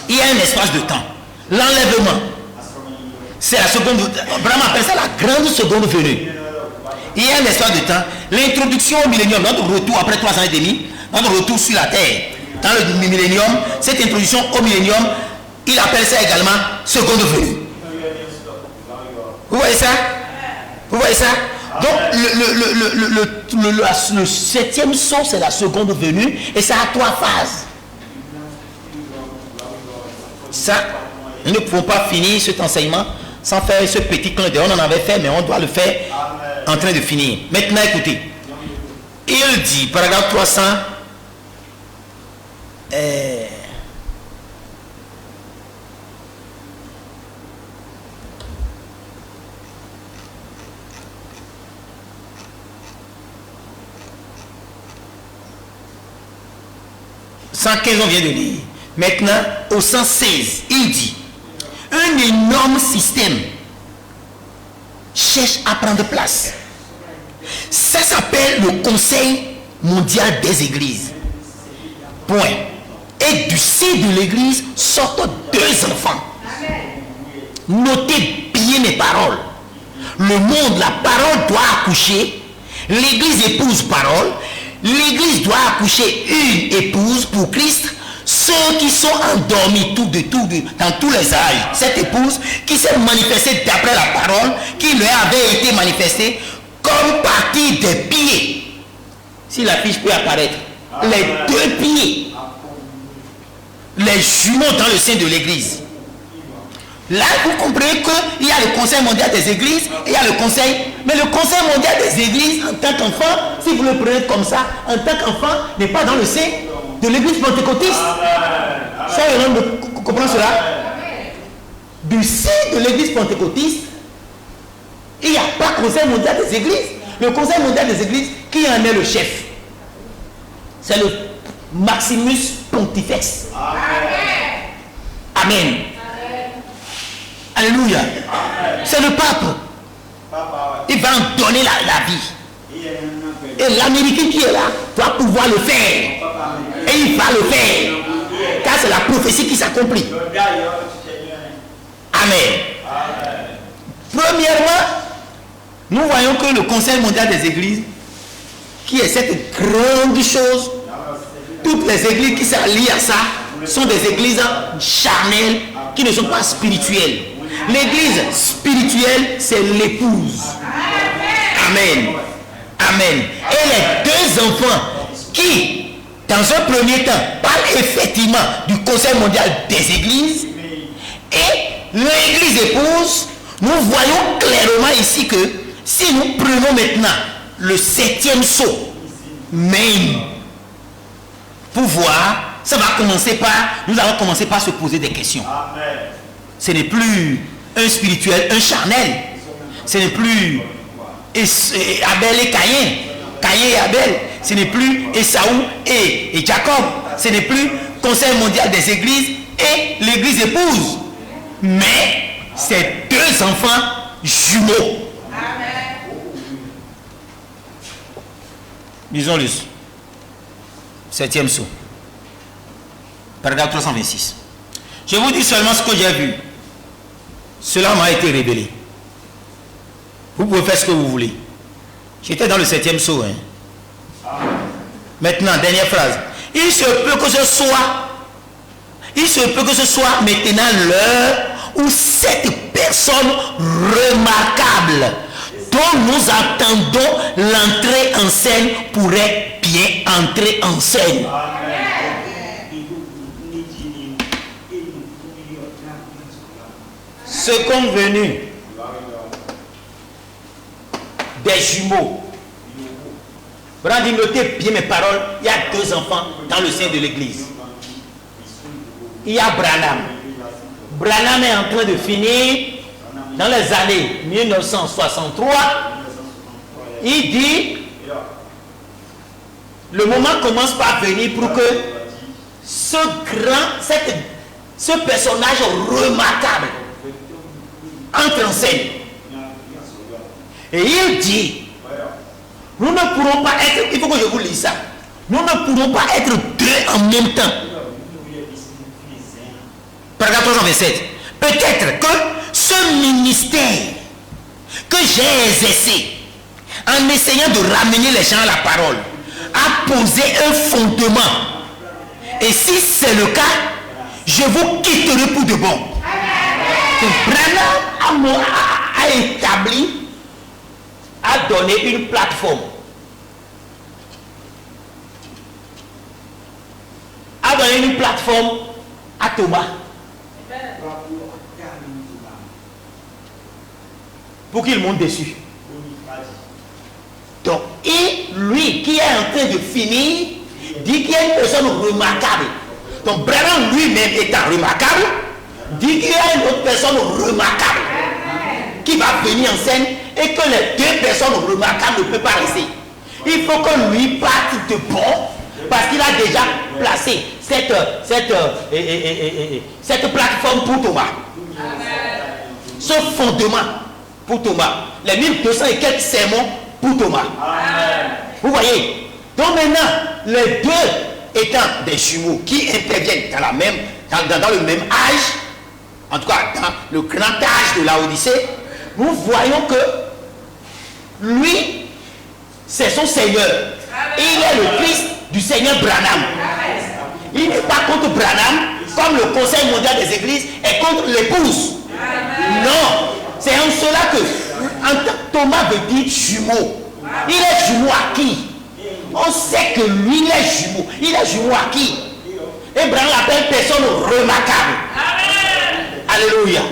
Il y a un espace de temps. L'enlèvement, c'est la seconde, vraiment on appelle ça la grande seconde venue. Il y a un espace de temps. L'introduction au millénium, notre retour après 3 ans et demi, notre retour sur la terre, dans le millénium, cette introduction au millénium, il appelle ça également seconde venue. Vous voyez ça? Vous voyez ça? Donc le 7e sceau, c'est la seconde venue et ça a 3 phases. Ça, nous ne pouvons pas finir cet enseignement sans faire ce petit clin d'œil. On en avait fait, mais on doit le faire en train de finir. Maintenant, écoutez. Il dit, paragraphe 300, on vient de lire. Maintenant, au 116, il dit, un énorme système cherche à prendre place. Ça s'appelle le Conseil mondial des églises. Point. Et du sein de l'église sortent 2 enfants. Notez bien mes paroles. Le monde, la parole doit accoucher. L'église épouse parole. L'église doit accoucher une épouse pour Christ. Ceux qui sont endormis dans tous les âges. Cette épouse qui s'est manifestée d'après la parole, qui leur avait été manifestée comme partie des pieds. Si la fiche peut apparaître. Les 2 pieds. Les jumeaux dans le sein de l'église. Là, vous comprenez qu'il y a le Conseil mondial des églises et il y a le Conseil. Mais le Conseil mondial des églises, en tant qu'enfant, si vous le prenez comme ça, en tant qu'enfant, n'est pas dans le sein de l'église pentecôtiste. Ça, vous comprenez cela? Du sein de l'église pentecôtiste, il n'y a pas Conseil mondial des églises. Le Conseil mondial des églises, qui en est le chef? C'est le Maximus Pontifex. Amen. Alléluia. C'est le pape. Il va en donner la vie. Et l'Américain qui est là doit pouvoir le faire. Et il va le faire. Car c'est la prophétie qui s'accomplit. Amen. Premièrement, nous voyons que le Conseil mondial des églises, qui est cette grande chose, toutes les églises qui s'allient à ça sont des églises charnelles qui ne sont pas spirituelles. L'église spirituelle, c'est l'épouse. Amen. Amen. Et les 2 enfants qui, dans un premier temps, parlent effectivement du Conseil mondial des églises et l'église épouse, nous voyons clairement ici que si nous prenons maintenant le 7e sceau, même, pour voir, ça va commencer par, nous allons commencer par se poser des questions. Amen. Ce n'est plus un spirituel, un charnel. Ce n'est plus Abel et Caïn. Caïn et Abel. Ce n'est plus Esaü et Jacob. Ce n'est plus Conseil mondial des églises et l'église épouse. Mais c'est 2 enfants jumeaux. Lisons le 7e saut. Paragraphe 326. Je vous dis seulement ce que j'ai vu. Cela m'a été révélé. Vous pouvez faire ce que vous voulez. J'étais dans le 7e saut. Maintenant, dernière phrase. Il se peut que ce soit maintenant l'heure où cette personne remarquable dont nous attendons l'entrée en scène pourrait bien entrer en scène. Ce convenu des jumeaux. Brandi, notez bien mes paroles. Il y a 2 enfants dans le sein de l'église. Il y a Branham. Branham est en train de finir dans les années 1963. Il dit le moment commence par venir pour que ce personnage remarquable entre en scène. Et il dit nous ne pourrons pas être, il faut que je vous lise ça, nous ne pourrons pas être 2 en même temps. Paragraphe 327. Peut-être que ce ministère que j'ai exercé en essayant de ramener les gens à la parole a posé un fondement. Et si c'est le cas, je vous quitterai pour de bon. Branham a établi, a donné une plateforme. A donné une plateforme à Thomas. Pour qu'il monte dessus. Donc, et lui qui est en train de finir, dit qu'il y a une personne remarquable. Donc, Branham lui-même étant remarquable, dit qu'il y a une autre personne remarquable qui va venir en scène et que les 2 personnes remarquables ne peuvent pas rester. Il faut que lui parte de bon parce qu'il a déjà placé cette plateforme pour Thomas. Ce fondement pour Thomas. Les 1200 et quelques sermons pour Thomas. Amen. Vous voyez? Donc maintenant, les 2 étant des jumeaux qui interviennent dans le même âge, en tout cas dans le grand âge de la Odyssée, nous voyons que lui, c'est son Seigneur. Et il est le Christ du Seigneur Branham. Il n'est pas contre Branham, comme le Conseil mondial des églises est contre l'épouse. Non, c'est en cela que Thomas veut dire jumeau. Il est jumeau à qui? On sait que lui, il est jumeau. Il est jumeau à qui? Et Branham l'appelle personne remarquable. Alléluia.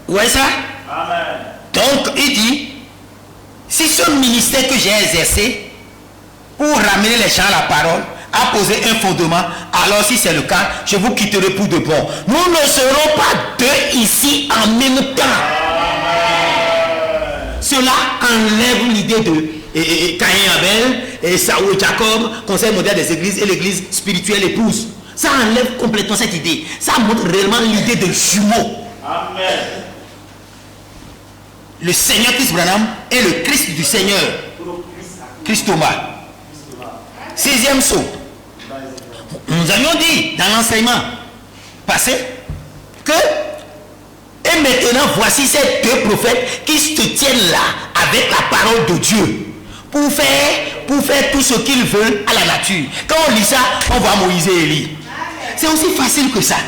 Vous voyez ça? Amen. Donc, il dit, si ce ministère que j'ai exercé pour ramener les gens à la parole a posé un fondement, alors si c'est le cas, je vous quitterai pour de bon. Nous ne serons pas 2 ici en même temps. Cela enlève l'idée de Caïn et Abel, et Saoul et Jacob, Conseil mondial des églises et l'église spirituelle épouse. Ça enlève complètement cette idée. Ça montre réellement l'idée de jumeaux. Amen. Le Seigneur Christ Branham est le Christ du Seigneur. Christ Thomas. 6e saut. Nous avions dit dans l'enseignement passé que et maintenant voici ces 2 prophètes qui se tiennent là avec la parole de Dieu pour faire tout ce qu'ils veulent à la nature. Quand on lit ça, on voit Moïse et Élie. C'est aussi facile que ça.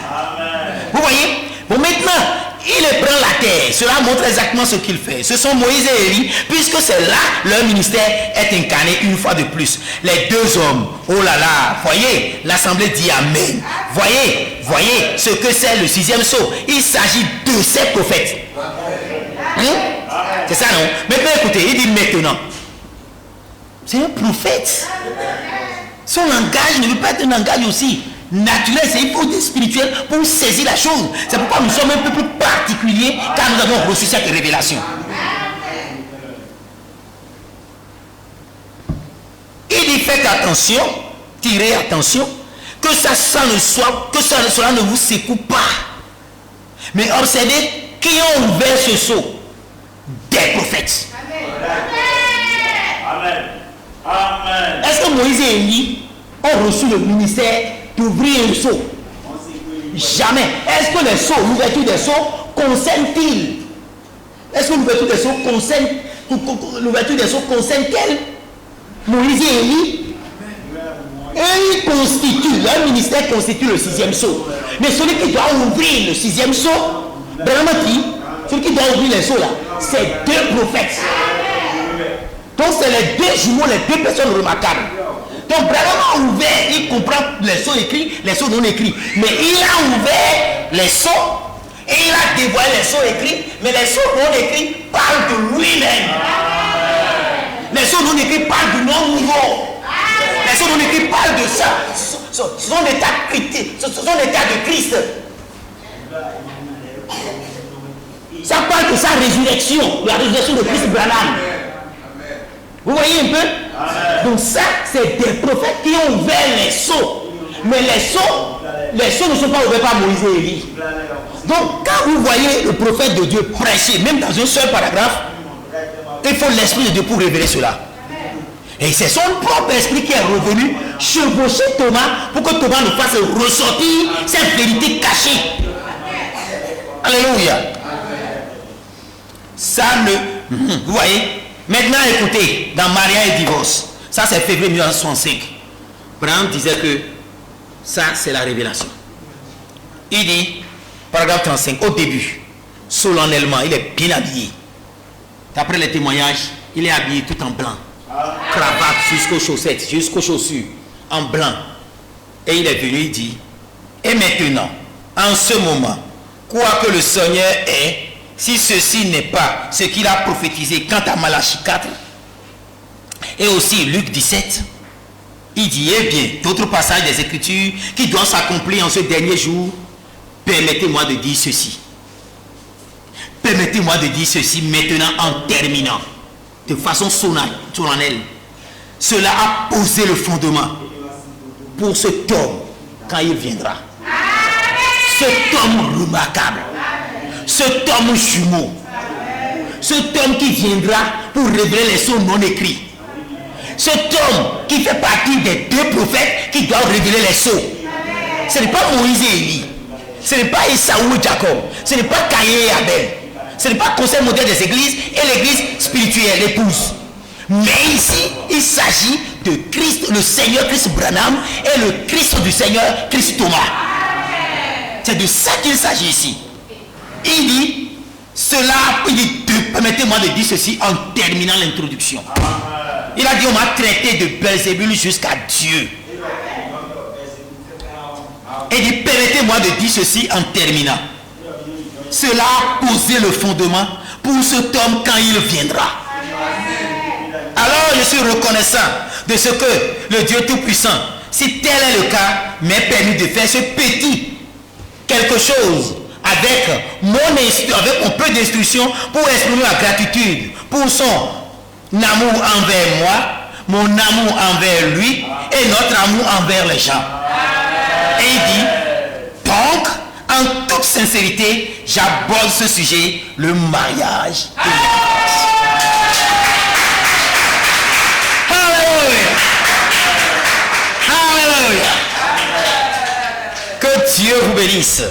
Vous voyez? Bon, maintenant, il prend la terre. Cela montre exactement ce qu'il fait. Ce sont Moïse et Élie, puisque c'est là leur ministère est incarné une fois de plus. Les 2 hommes, oh là là, voyez, l'assemblée dit Amen. Voyez ce que c'est le 6e saut. Il s'agit de ces prophètes. C'est ça, non? Maintenant, écoutez, il dit maintenant. C'est un prophète. Son langage ne veut pas être un langage aussi naturel, c'est il faut être spirituel pour saisir la chose. C'est pourquoi nous sommes un peu plus particuliers car nous avons reçu cette révélation. Il dit faites attention, tirez attention, que cela ne vous secoue pas. Mais observez qui ont ouvert ce sceau. Des prophètes. Amen. Est-ce que Moïse et Élie ont reçu le ministère d'ouvrir un seau? Jamais. Est-ce que les seaux, l'ouverture des seaux concerne-t-il? Est-ce que l'ouverture des seaux concerne quel? Moïse et Élie? Et ils constituent, leur ministère constitue le 6e sceau. Mais celui qui doit ouvrir le 6e sceau, vraiment qui? Celui qui doit ouvrir les sceaux là, c'est 2 prophètes. Donc c'est les 2 jumeaux, les 2 personnes remarquables. Donc vraiment a ouvert, il comprend les sceaux écrits, les sceaux non écrits. Mais il a ouvert les sceaux et il a dévoilé les sceaux écrits, mais les sceaux non écrits parlent de lui-même. Les sceaux non écrits parlent du nom nouveau. Les sceaux non écrits parlent de ça. Ce sont des tas critiques, ce sont des tas de Christ. Ça parle de sa résurrection, la résurrection de Christ Branham. Vous voyez un peu? Donc ça, c'est des prophètes qui ont ouvert les sceaux. Mais les sceaux ne sont pas ouverts par Moïse et Élie. Donc quand vous voyez le prophète de Dieu prêcher, même dans un seul paragraphe, il faut l'Esprit de Dieu pour révéler cela. Et c'est son propre esprit qui est revenu chevaucher Thomas pour que Thomas nous fasse ressortir cette vérité cachée. Alléluia. Ça ne... Vous voyez? Maintenant, écoutez, dans mariage et divorce, ça c'est février 1965. Branham disait que ça c'est la révélation. Il dit, paragraphe 35, au début, solennellement, il est bien habillé. D'après les témoignages, il est habillé tout en blanc. Cravate jusqu'aux chaussettes, jusqu'aux chaussures, en blanc. Et il est venu, il dit, et maintenant, en ce moment, quoi que le Seigneur est, si ceci n'est pas ce qu'il a prophétisé quant à Malachie 4 et aussi Luc 17, il dit, eh bien, d'autres passages des Écritures qui doivent s'accomplir en ce dernier jour, permettez-moi de dire ceci. Permettez-moi de dire ceci maintenant en terminant, de façon solennelle. Cela a posé le fondement pour cet homme quand il viendra. Cet homme remarquable. Cet homme jumeau, cet homme qui viendra pour révéler les sceaux non écrits, cet homme qui fait partie des 2 prophètes qui doivent révéler les sceaux. Ce n'est pas Moïse et Élie, ce n'est pas Esaü et Jacob, ce n'est pas Caïn et Abel, ce n'est pas le conseil moderne des églises et l'église spirituelle, l'épouse. Mais ici, il s'agit de Christ, le Seigneur Christ Branham et le Christ du Seigneur Christ Thomas. C'est de ça qu'il s'agit ici. Il dit, permettez-moi de dire ceci en terminant l'introduction. Il a dit, on m'a traité de Belzébul jusqu'à Dieu. Il dit, permettez-moi de dire ceci en terminant. Cela a posé le fondement pour cet homme quand il viendra. Alors je suis reconnaissant de ce que le Dieu Tout-Puissant, si tel est le cas, m'est permis de faire ce petit quelque chose avec mon peu d'instruction pour exprimer ma gratitude pour son amour envers moi, mon amour envers lui et notre amour envers les gens. Et il dit, donc, en toute sincérité, j'aborde ce sujet, le mariage et l'église. Alléluia. Alléluia. Que Dieu vous bénisse.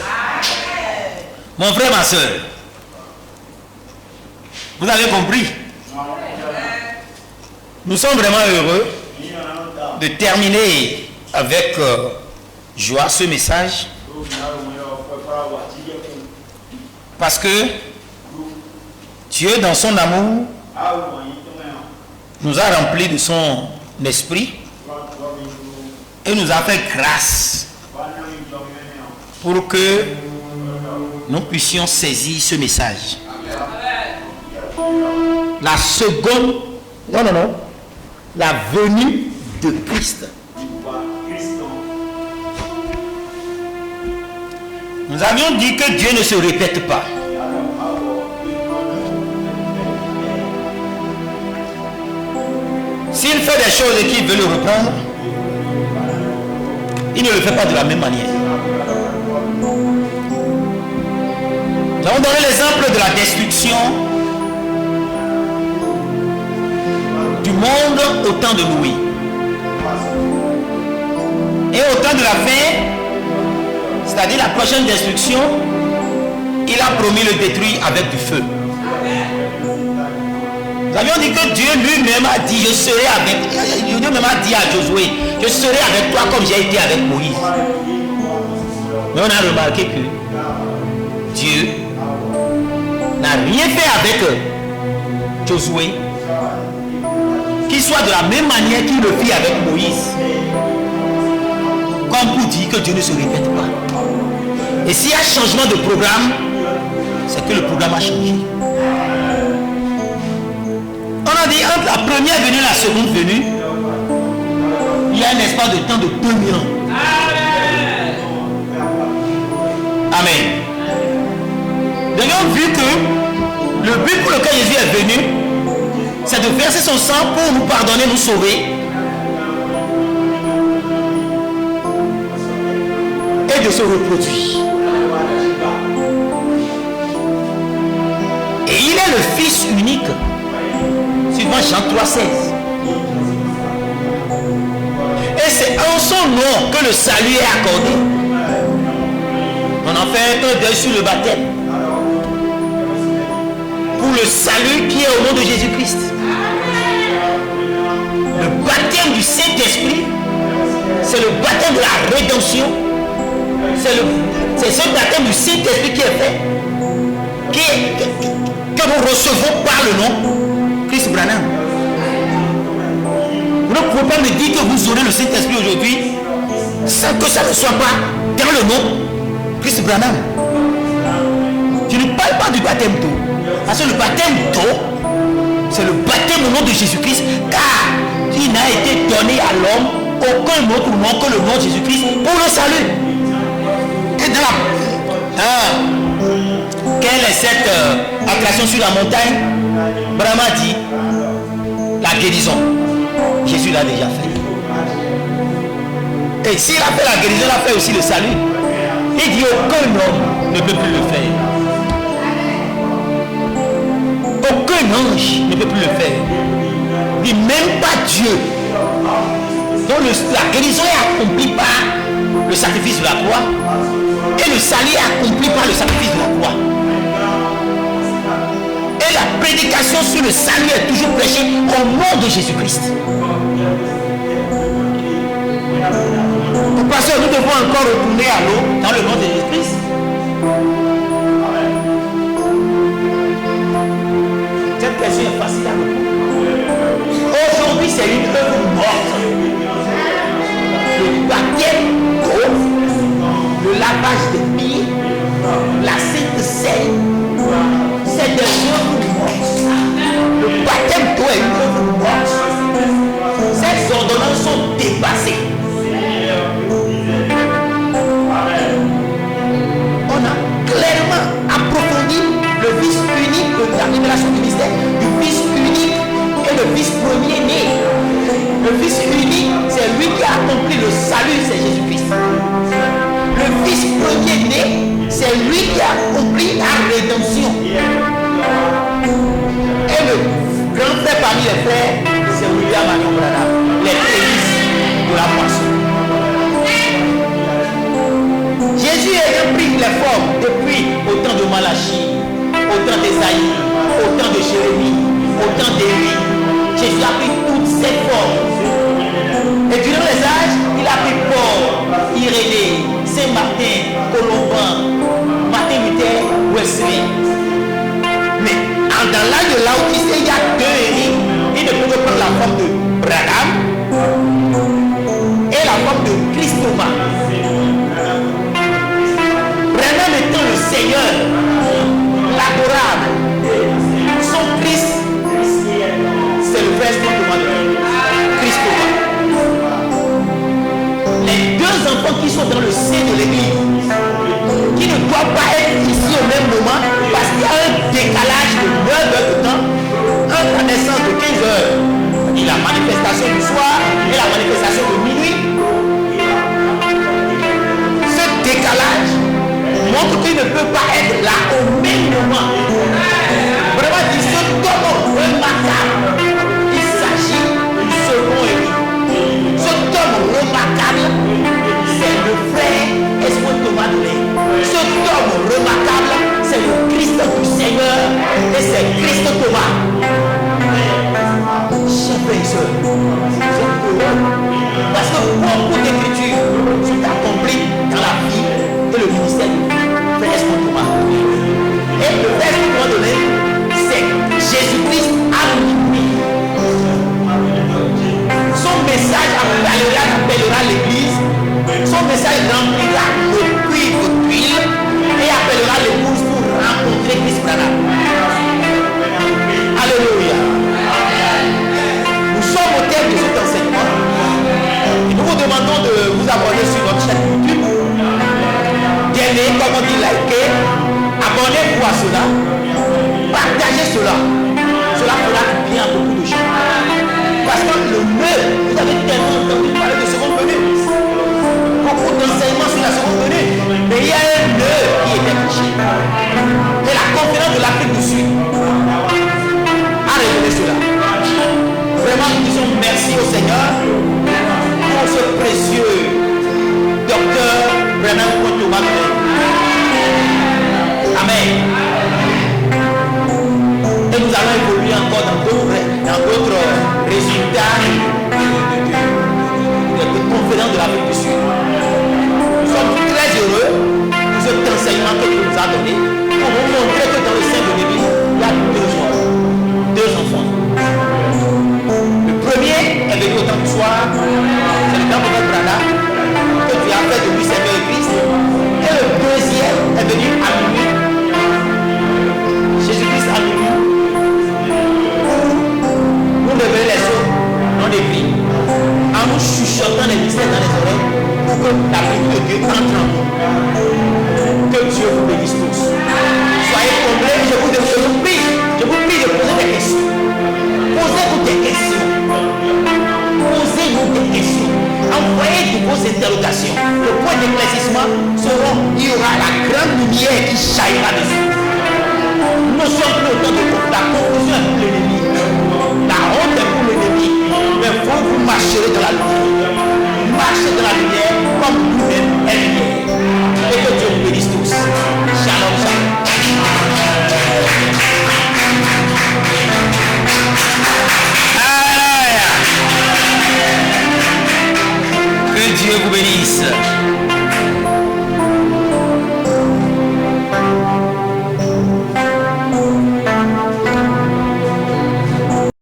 Mon frère, ma soeur, vous avez compris? Nous sommes vraiment heureux de terminer avec joie ce message parce que Dieu, dans son amour, nous a remplis de son esprit et nous a fait grâce pour que nous puissions saisir ce message. La seconde, la venue de Christ. Nous avions dit que Dieu ne se répète pas. S'il fait des choses et qu'il veut le reprendre, il ne le fait pas de la même manière. Nous avons donné l'exemple de la destruction du monde au temps de Louis. Et au temps de la fin, c'est-à-dire la prochaine destruction, il a promis le détruire avec du feu. Nous avions dit que Dieu lui-même a dit, je serai avec, Dieu même a dit à Josué, je serai avec toi comme j'ai été avec Moïse. Mais on a remarqué que Dieu n'a rien fait avec Josué, qu'il soit de la même manière qu'il le fit avec Moïse. Comme pour dire que Dieu ne se répète pas. Et s'il y a changement de programme, c'est que le programme a changé. On a dit entre la première venue et la seconde venue, il y a un espace de temps de 2000 ans. Amen. Nous avons vu que le but pour lequel Jésus est venu, c'est de verser son sang pour nous pardonner, nous sauver. Et de se reproduire. Et il est le Fils unique. Suivant Jean 3,16. Et c'est en son nom que le salut est accordé. On en fait un deuil sur le baptême. Pour le salut qui est au nom de Jésus-Christ. Le baptême du Saint-Esprit, c'est le baptême de la rédemption. C'est ce baptême du Saint-Esprit qui est fait, que nous recevons par le nom Chris Branham. Vous ne pouvez pas me dire que vous aurez le Saint-Esprit aujourd'hui sans que ça ne soit pas dans le nom Chris Branham. Je ne parle pas du baptême d'eau, parce que le baptême d'eau, c'est le baptême au nom de Jésus-Christ, car il n'a été donné à l'homme aucun autre nom que le nom de Jésus-Christ pour le salut. Et dans quelle est cette attraction sur la montagne? Brahma dit la guérison. Jésus l'a déjà fait. Et s'il a fait la guérison, il a fait aussi le salut. Il dit aucun homme ne peut plus le faire. Aucun ange ne peut plus le faire. Il dit même pas Dieu. Donc la guérison est accomplie par le sacrifice de la croix. Et le salut est accompli par le sacrifice de la croix. Et la prédication sur le salut est toujours prêchée au nom de Jésus-Christ. Parce que nous devons encore retourner à l'eau dans le nom de Jésus-Christ. Cette question est facile à répondre. Aujourd'hui, c'est une œuvre morte. Le baptême d'eau, le lavage des pieds, la Sainte Seine, c'est des œuvres mortes. Le baptême d'eau est une œuvre morte. Ces ordonnances sont dépassées. On a clairement approfondi le fils unique de la révélation du mystère, du fils unique et le fils premier-né. Le fils unique, c'est lui qui a accompli le salut, c'est Jésus-Christ. Le fils premier-né, c'est lui qui a accompli la rédemption. Et le grand frère parmi les frères, c'est William Marion Branham, les prémices de la moisson. Jésus a pris les formes depuis au temps de Malachie, au temps d'Ésaïe, au temps de Jérémie, au temps d'Élie. Jésus a pris toutes ces formes. Et durant les âges, il a pris Paul, Irénée, Saint-Martin, Colomban, Martin Luther, Wesley. Mais dans l'âge de Laodicée, il y a deux hérits. Il ne peut que prendre la forme de Branham et la forme de Christ Thomas. Branham étant le Seigneur, l'adorable, son Christ, c'est le vrai Thomas de Christ Thomas. Les deux enfants qui sont dans le sein de l'église, qui ne doivent pas être ici au même moment, parce qu'il y a un décalage de 9 heures de temps entre la naissance de 15 heures et la manifestation du soir et la manifestation de minuit. Ce décalage montre qu'il ne peut pas être là au même moment. Vraiment, dit ce comment remarquable. Il s'agit docteur et c'est Christ Thomas. Chers frères et sœurs, vous êtes heureux parce que beaucoup d'écritures sont accomplies dans la vie et le ministère du frère Thomas. Et le verset qu'on va donner, c'est Jésus-Christ a minuit. Son message appellera l'église. Son message remplira le cuivre d'huile et appellera l'épouse pour rencontrer Christ Branham. Alléluia. Nous sommes au terme de cet enseignement. Et nous vous demandons de vous abonner sur notre chaîne YouTube. D'aimer, comme on dit, liker. Abonnez-vous à cela. Partagez cela. Cela fera du bien à beaucoup de gens. Parce que le nœud, vous avez tellement entendu parler de seconde venue. Beaucoup d'enseignements sur la seconde venue. Mais il y a un nœud qui est caché. C'est la conférence de l'Afrique du Sud. À révéler cela. Vraiment, nous disons merci au Seigneur pour ce précieux docteur Branham Thomas. Amen. Et nous allons évoluer encore dans d'autres résultats de conférences de l'Afrique du Sud. Nous sommes très heureux pour cet enseignement que tu nous as donné pour vous montrer que dans le sein de l'Église, il y a deux enfants. Le premier est venu au temps du soir, c'est le temps de notre Branham que tu as fait de lui Seigneur et Christ. Et le deuxième est venu à minuit. Jésus-Christ a minuit. Nous révéler les choses non écrites en nous chuchotant les mystères dans les oreilles pour que la bénédiction de Dieu entre en nous. Que Dieu vous bénisse tous. Soyez comblés, je vous prie de poser des questions. Posez-vous des questions. Posez-vous des questions. Envoyez de vos interrogations. Le point d'éclaircissement sera, il y aura la grande lumière qui jaillira dessus. Nous ne sommes plus au temps de la confusion est pour l'ennemi. La honte est pour l'ennemi. Mais vous marcherez dans la lumière. Marchez dans la lumière comme vous-même est lumière. Et que